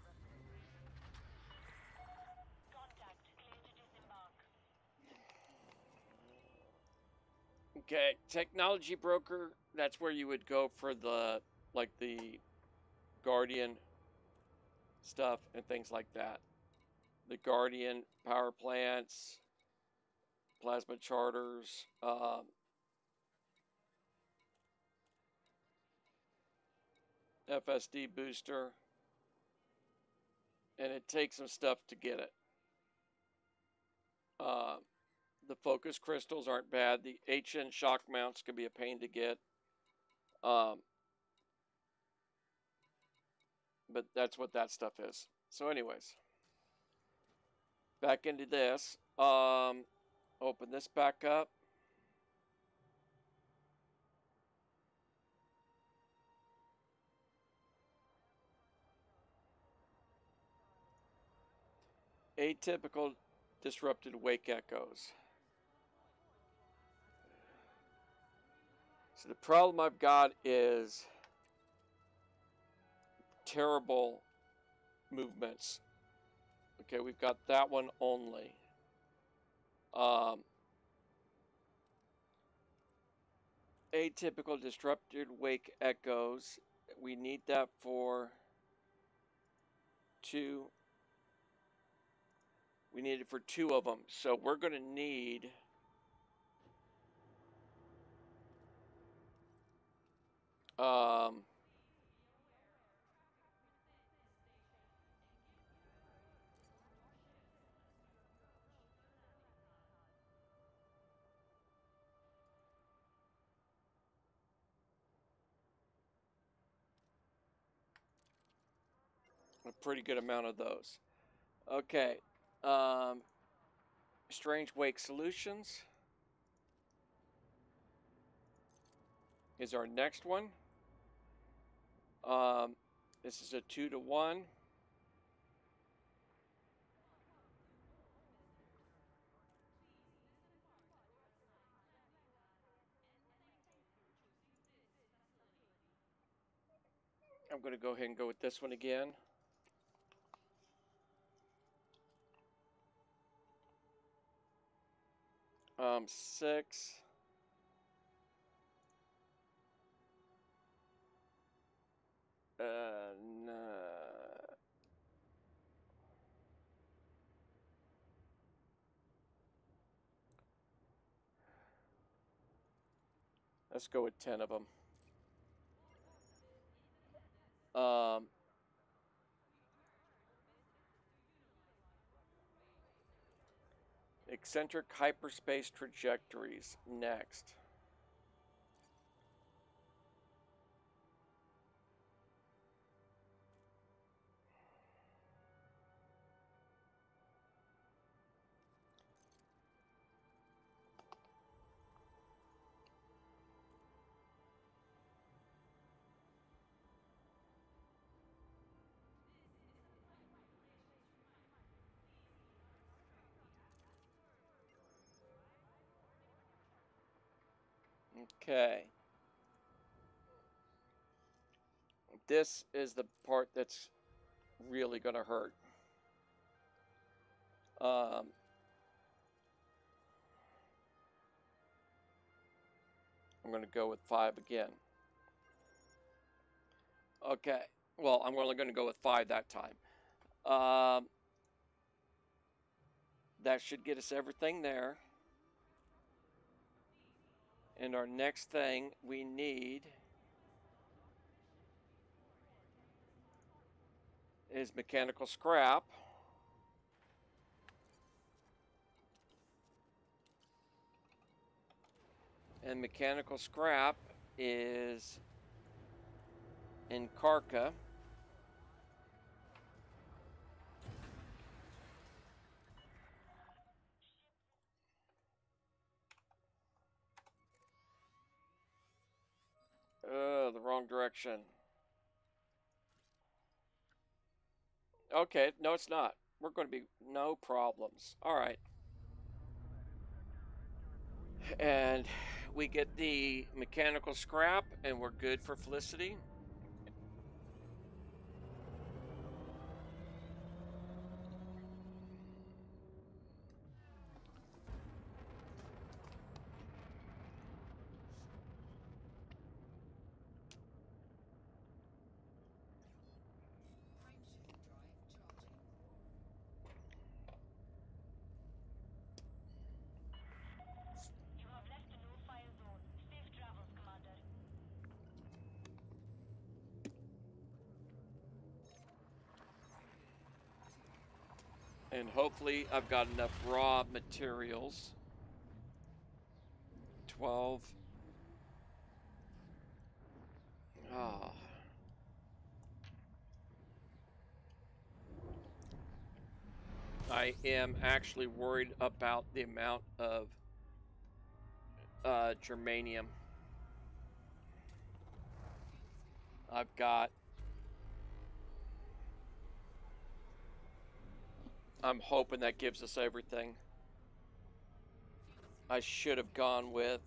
Landing gear deployed. Contact. Clear to disembark. Okay, technology broker. That's where you would go for the the Guardian stuff and things like that. The Guardian power plants, plasma charters, FSD booster, and it takes some stuff to get it. The focus crystals aren't bad. The HN shock mounts can be a pain to get. But that's what that stuff is. So anyways, back into this. Open this back up. Atypical disrupted wake echoes. So the problem I've got is terrible movements. Okay, we've got that one only. Atypical disrupted wake echoes. We need that for 2. We need it for 2 of them. So we're going to need a pretty good amount of those. Okay. Strange Wake Solutions is our next one. This is a 2-to-1. I'm going to go ahead and go with this one again. Six. No. Let's go with 10 of them. Eccentric hyperspace trajectories next. Okay. This is the part that's really going to hurt. I'm going to go with 5 again. Okay. Well, I'm only going to go with 5 that time. That should get us everything there. And our next thing we need is mechanical scrap. And mechanical scrap is in Karka. The wrong direction. Okay, no, it's not. We're going to be no problems. All right. And we get the mechanical scrap, and we're good for Felicity. Frameshift drive charging. You have left the no-fire zone. Safe travels, Commander. And hopefully I've got enough raw materials. 12. Ah. I am actually worried about the amount of germanium. I've got. I'm hoping that gives us everything. I should have gone with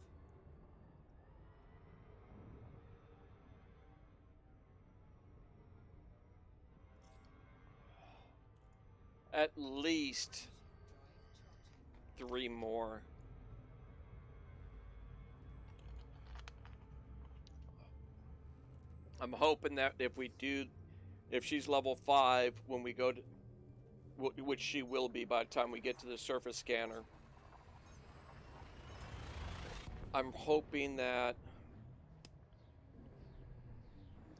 at least 3 more. I'm hoping that if she's level 5 when we go to, which she will be by the time we get to the surface scanner, I'm hoping that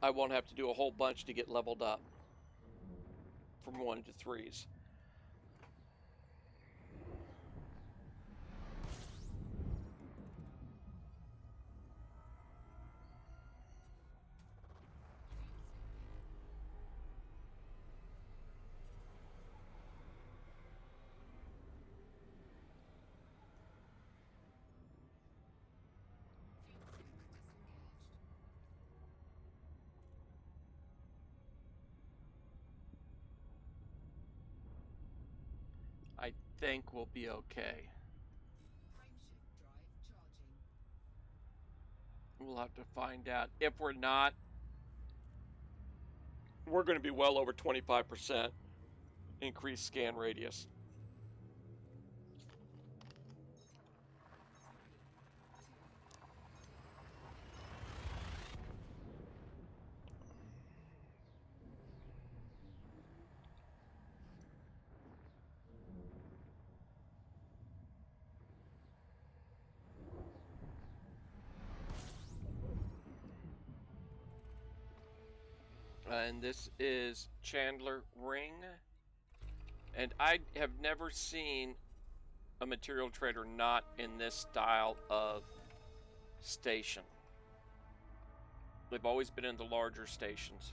I won't have to do a whole bunch to get leveled up from 1 to 3s. I think we'll be okay. Frameshift drive charging. We'll have to find out. If we're not, we're going to be well over 25% increased scan radius. And this is Chandler Ring. And I have never seen a material trader not in this style of station. They've always been in the larger stations.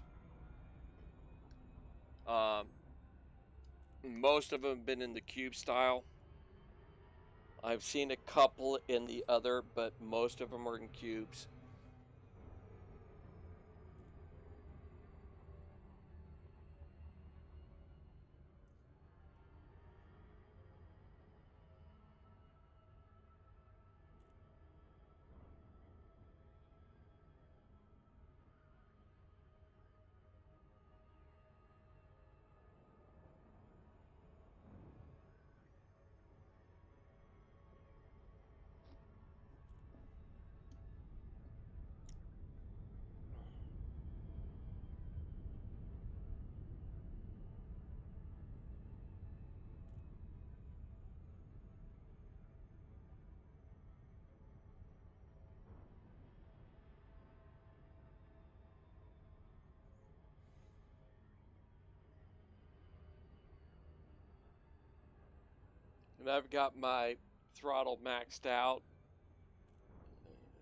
Most of them have been in the cube style. I've seen a couple in the other, but most of them are in cubes. And I've got my throttle maxed out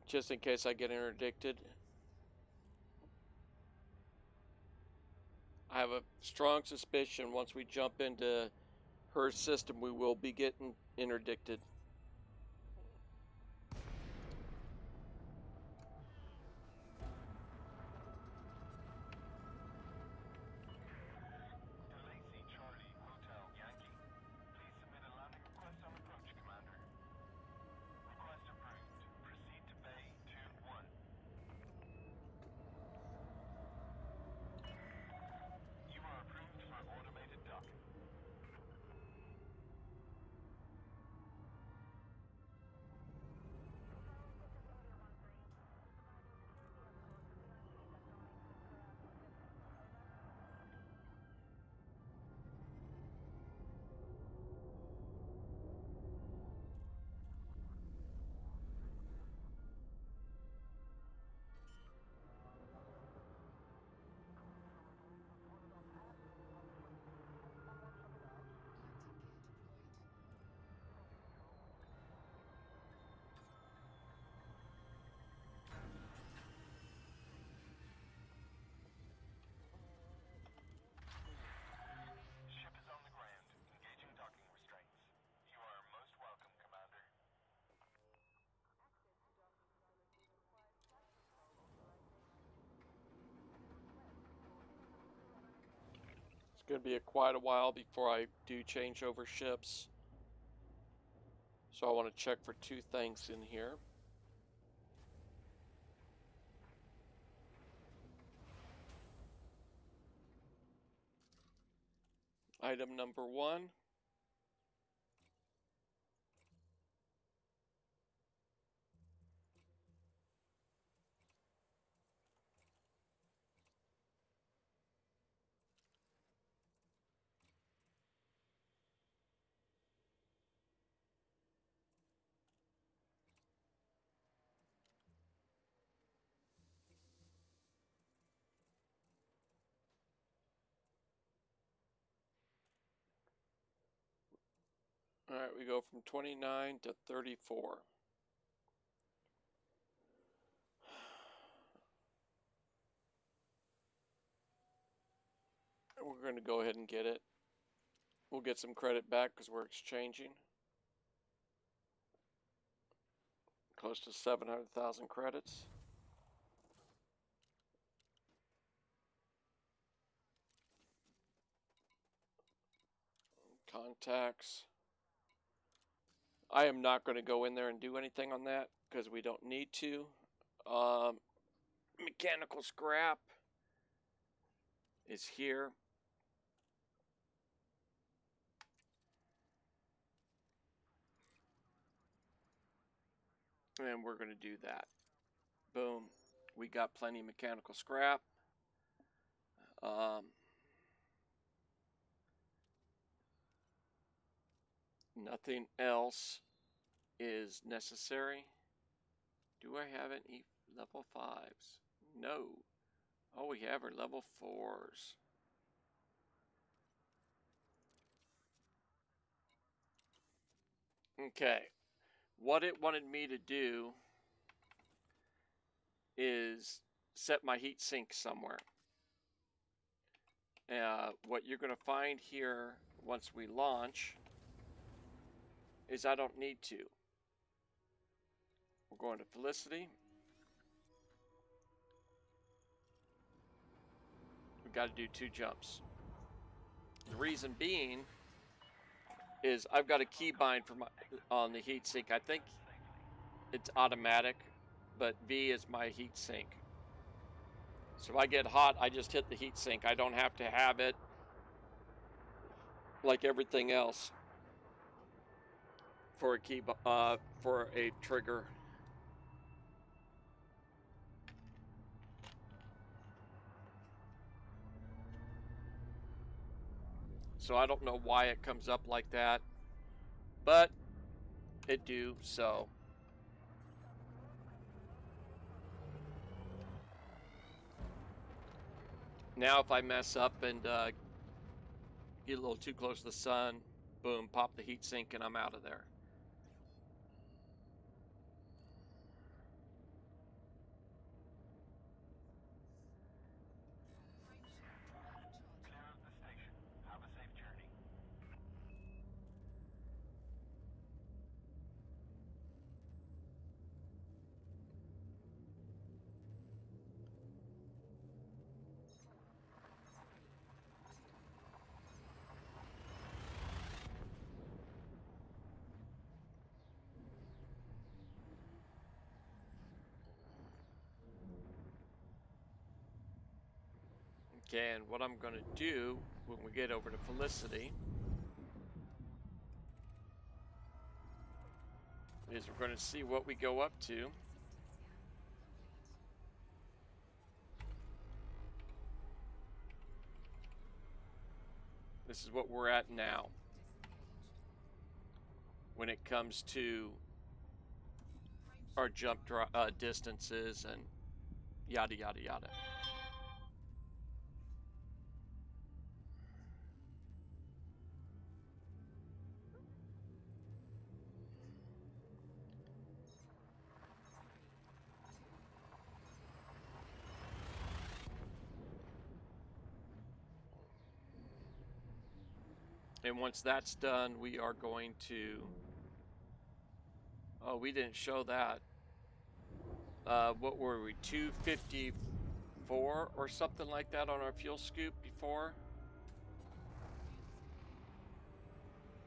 just in case I get interdicted. I have a strong suspicion once we jump into her system we will be getting interdicted. Charlie, Hotel, Yankee. Please submit a landing request on approach, Commander. Request approved. Proceed to Bay 2-1. You are approved for automated docking. Landing gear deployed. Ship is on the ground. Engaging docking restraints. You are most welcome, Commander. It's going to be quite a while before I do change over ships. So I want to check for two things in here. Item number 1. Alright, we go from 29 to 34. We're going to go ahead and get it. We'll get some credit back because we're exchanging. Close to 700,000 credits. Contacts. I am not going to go in there and do anything on that because we don't need to. Mechanical scrap is here. And we're going to do that. Boom. We got plenty of mechanical scrap. Nothing else is necessary. Do I have any level 5s? No. All we have are level 4s. Okay. What it wanted me to do is set my heat sink somewhere. What you're going to find here once we launch is I don't need to. We're going to Felicity. We've got to do 2 jumps. The reason being is I've got a keybind for on the heatsink. I think it's automatic, but V is my heatsink. So if I get hot, I just hit the heatsink. I don't have to have it like everything else for a trigger. So I don't know why it comes up like that, but it do. So now if I mess up and get a little too close to the sun, Boom, pop the heat sink and I'm out of there. Frameshift overcharging. Clear of the station. Have a safe journey. Okay, and what I'm going to do when we get over to Felicity is we're going to see what we go up to. System scan complete. This is what we're at now Disengaged. when it comes to Frameshift our jump overcharging. distances and yada, yada, yada. And once that's done, we are going to... Oh, we didn't show that. What were we, 254 or something like that on our fuel scoop before?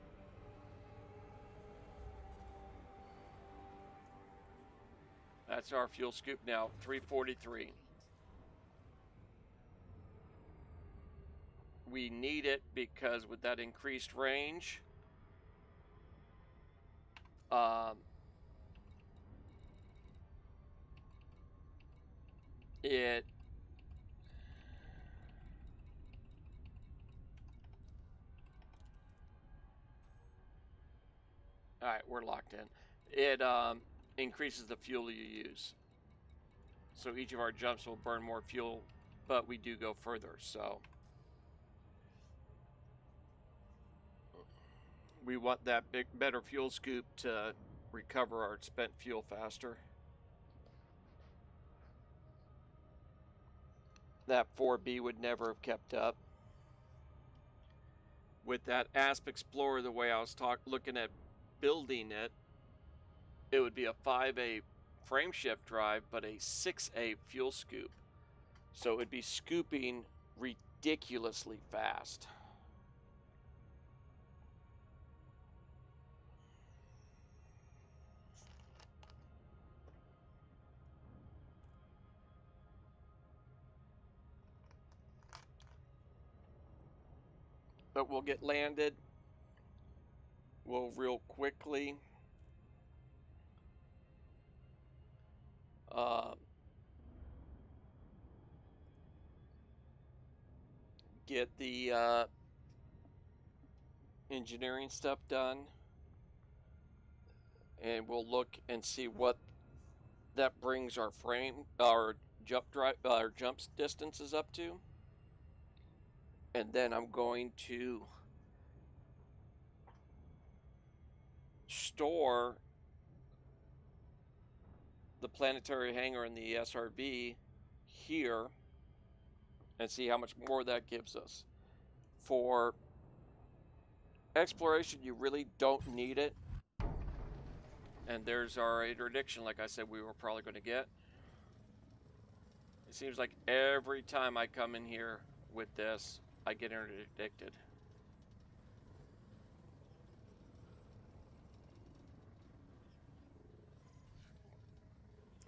Fuel scooping. That's our fuel scoop now, 343. Complete. We need it because with that increased range, it all right, we're locked in. It increases the fuel you use. So each of our jumps will burn more fuel, but we do go further. So we want that better fuel scoop to recover our spent fuel faster. That 4B would never have kept up. With that Asp Explorer, the way I was looking at building it, it would be a 5A frameshift drive, but a 6A fuel scoop. So it would be scooping ridiculously fast. But we'll get landed. We'll real quickly get the engineering stuff done, and we'll look and see what that brings our jumps distances up to. And then I'm going to store the planetary hangar and the SRV here and see how much more that gives us. For exploration, you really don't need it. And there's our interdiction, like I said, we were probably going to get. It seems like every time I come in here with this, I get interdicted.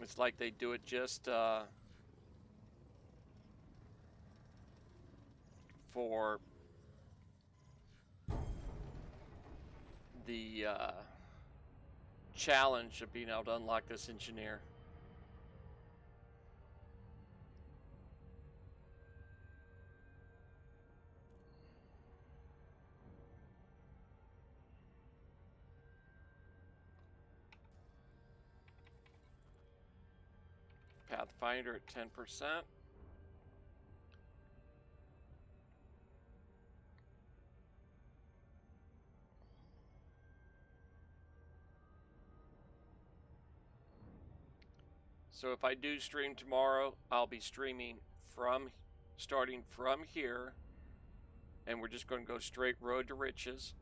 It's like they do it just for the challenge of being able to unlock this engineer. Pathfinder at 10%. So if I do stream tomorrow, I'll be streaming starting from here, and we're just going to go straight road to riches.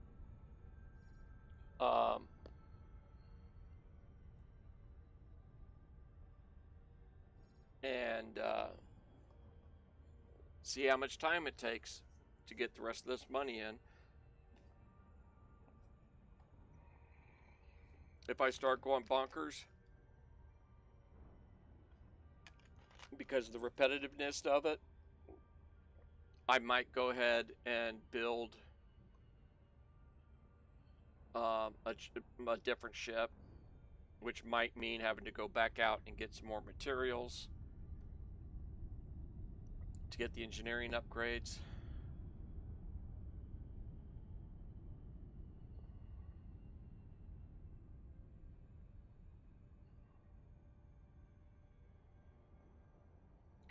And see how much time it takes to get the rest of this money in. If I start going bonkers because of the repetitiveness of it, I might go ahead and build a different ship, which might mean having to go back out and get some more materials to get the engineering upgrades.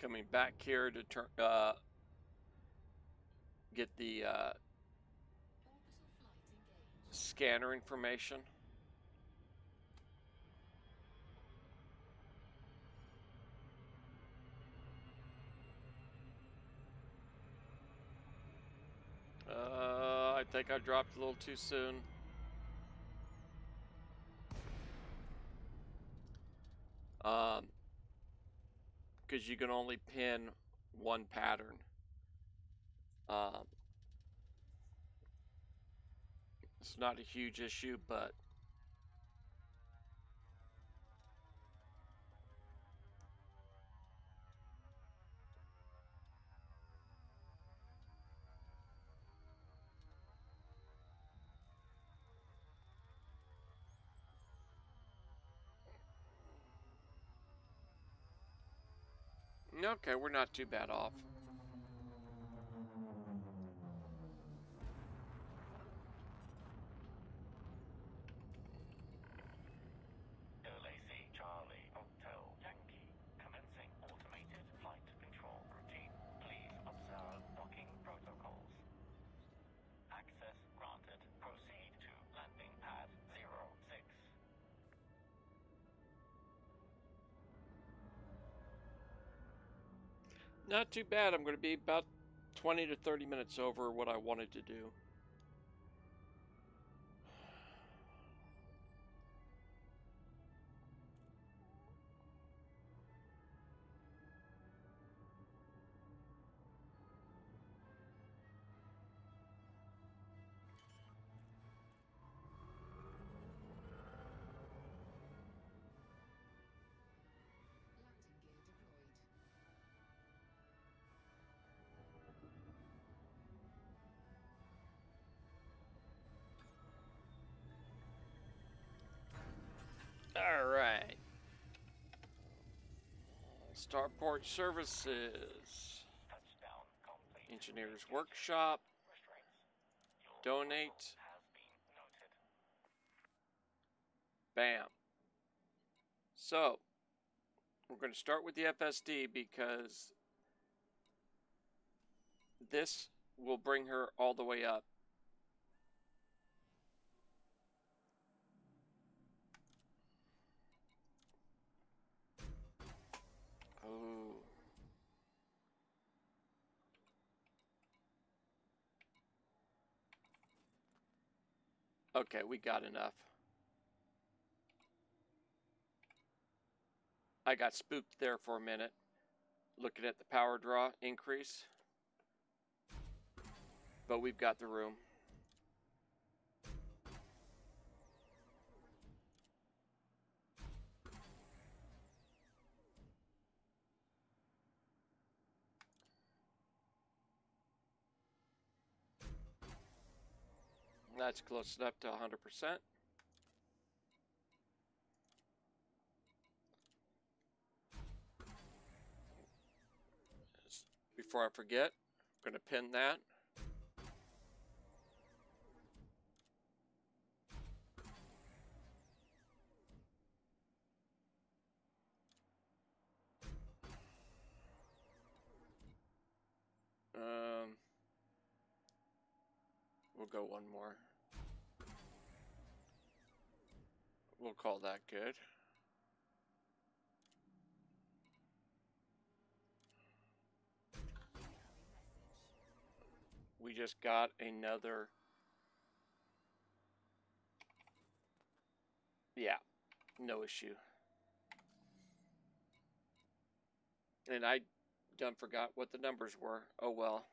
Coming back here to get the Orbital flight engaged. scanner information. I think I dropped a little too soon. Because you can only pin one pattern. It's not a huge issue, but okay, we're not too bad off. LAC Charlie Hotel Yankee. Commencing automated flight control routine. Please observe docking protocols. Access granted. Proceed to landing pad 06. Not too bad. I'm going to be about 20 to 30 minutes over what I wanted to do. Landing gear deployed. All right. Starport Services. Touchdown complete. Engineers Workshop. Restraints. Your Donate. arrival has been noted. Bam. So, we're going to start with the FSD because this will bring her all the way up. Oh. Okay, we got enough. I got spooked there for a minute, looking at the power draw increase. But we've got the room. That's close enough to 100%. Before I forget, I'm going to pin that. We'll go one more. We'll call that good. We just got another. Yeah, no issue. And I done forgot what the numbers were. Oh well.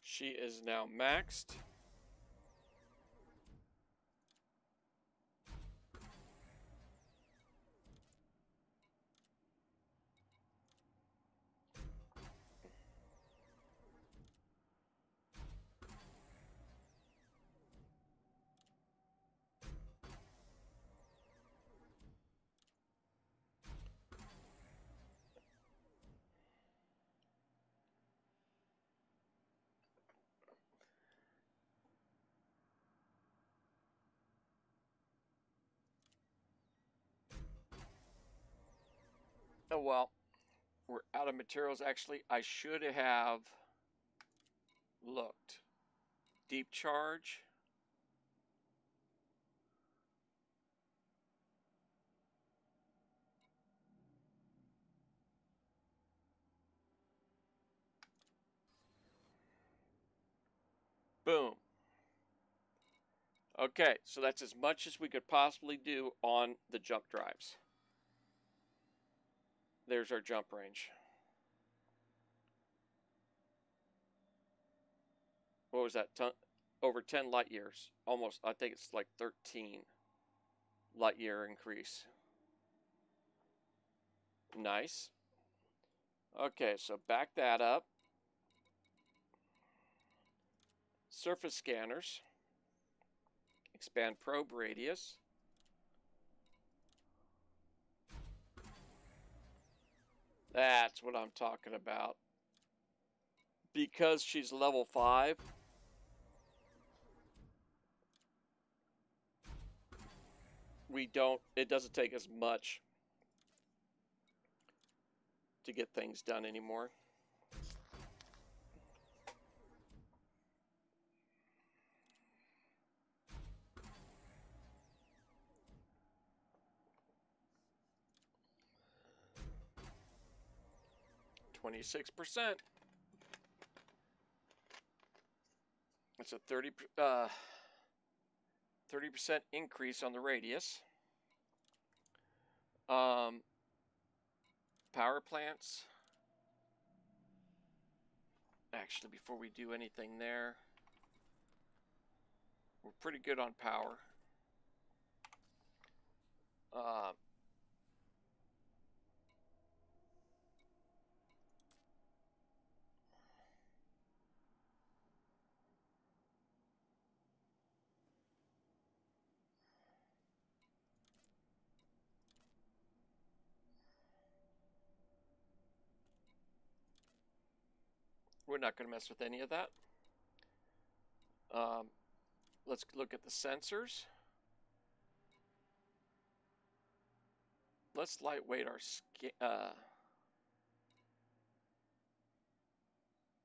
She is now maxed. Oh well, we're out of materials. Actually, I should have looked. Deep charge. Boom. Okay, so that's as much as we could possibly do on the jump drives. There's our jump range. What was that? Over 10 light years. Almost, I think it's like 13 light year increase. Nice. Okay, so back that up. Surface scanners. Expand probe radius. That's what I'm talking about. Because she's level 5, it doesn't take as much to get things done anymore. %. It's a 30% increase on the radius. Power plants. Actually, before we do anything there, we're pretty good on power. We're not going to mess with any of that. Let's look at the sensors. Let's lightweight our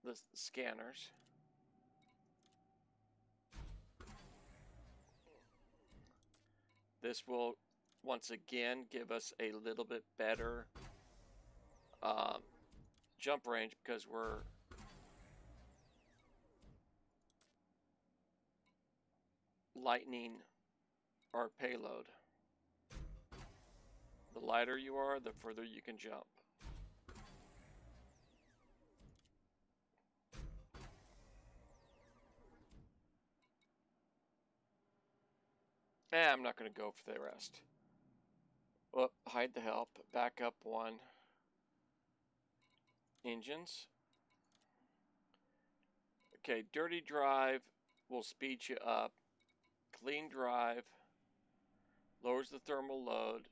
the scanners. This will once again give us a little bit better jump range because we're lightening our payload. The lighter you are, the further you can jump. I'm not going to go for the rest. Well, hide the help. Back up one. Engines. Okay, dirty drive will speed you up. Clean drive lowers the thermal load.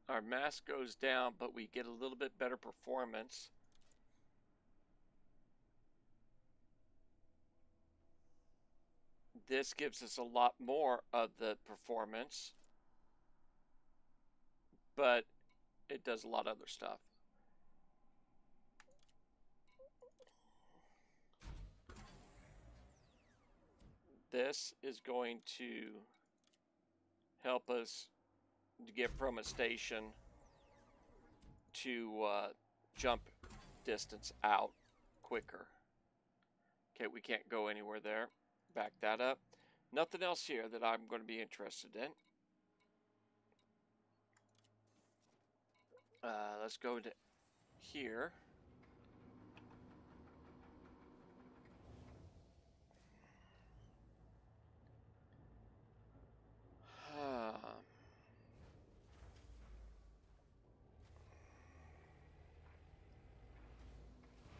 Our mass goes down, but we get a little bit better performance. This gives us a lot more of the performance, but it does a lot of other stuff. This is going to help us to get from a station to jump distance out quicker. Okay, we can't go anywhere there. Back that up. Nothing else here that I'm going to be interested in. Let's go to here.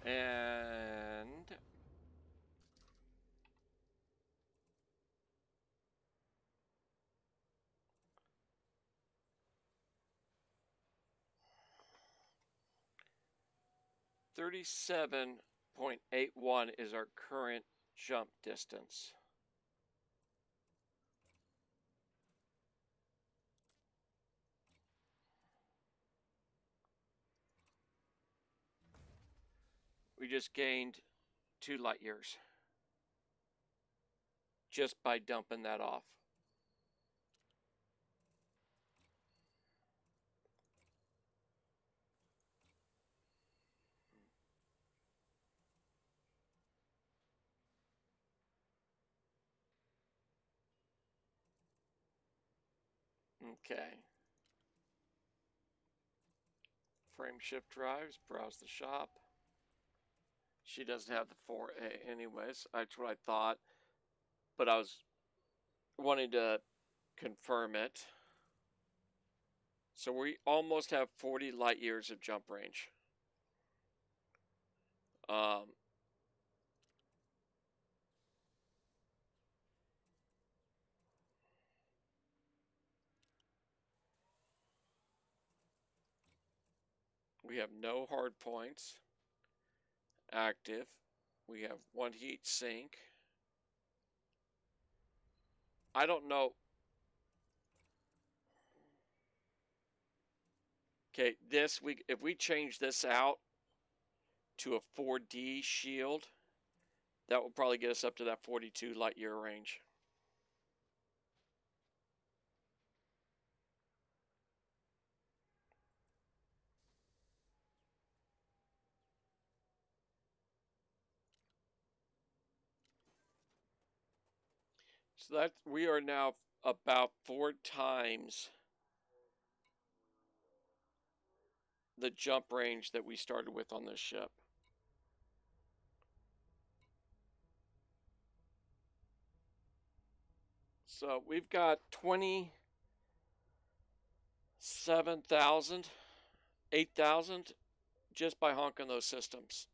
And $37.81 is our current jump distance. We just gained 2 light years just by dumping that off. Okay. Frame shift drives, browse the shop. She doesn't have the 4A anyways. That's what I thought, but I was wanting to confirm it. So we almost have 40 light years of jump range. We have no hard points active. We have 1 heat sink. I don't know. Okay, if we change this out to a 4D shield, that will probably get us up to that 42 light year range. So that we are now about 4 times the jump range that we started with on this ship. So we've got 27,000, 8,000 just by honking those systems.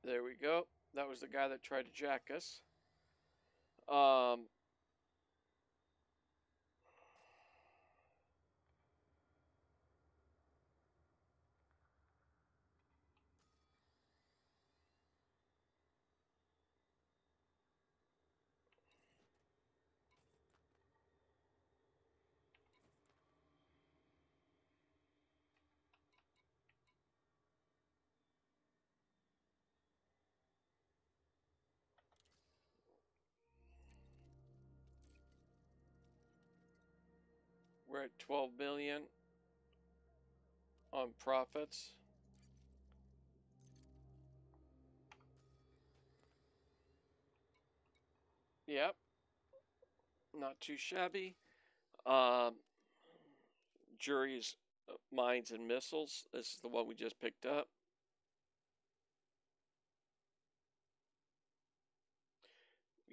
There we go. That was the guy that tried to jack us. We're at 12 million on profits. Yep, not too shabby. Jury's mines and missiles. This is the one we just picked up.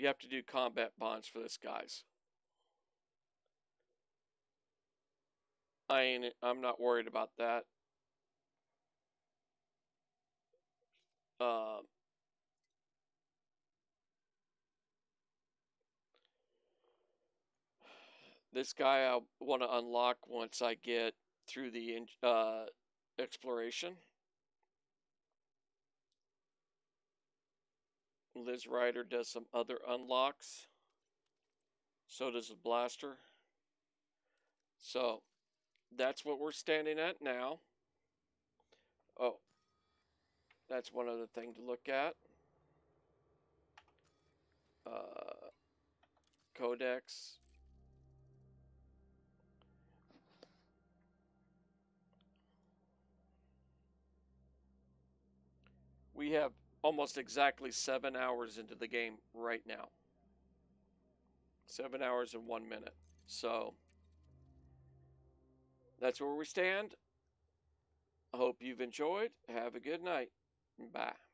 You have to do combat bonds for this, guys. I'm not worried about that. Uh, this guy I want to unlock once I get through the exploration. Liz Ryder does some other unlocks. So does the blaster. So that's what we're standing at now. Oh, that's one other thing to look at. Codex. We have almost exactly 7 hours into the game right now. 7 hours and 1 minute. So that's where we stand. I hope you've enjoyed. Have a good night. Bye.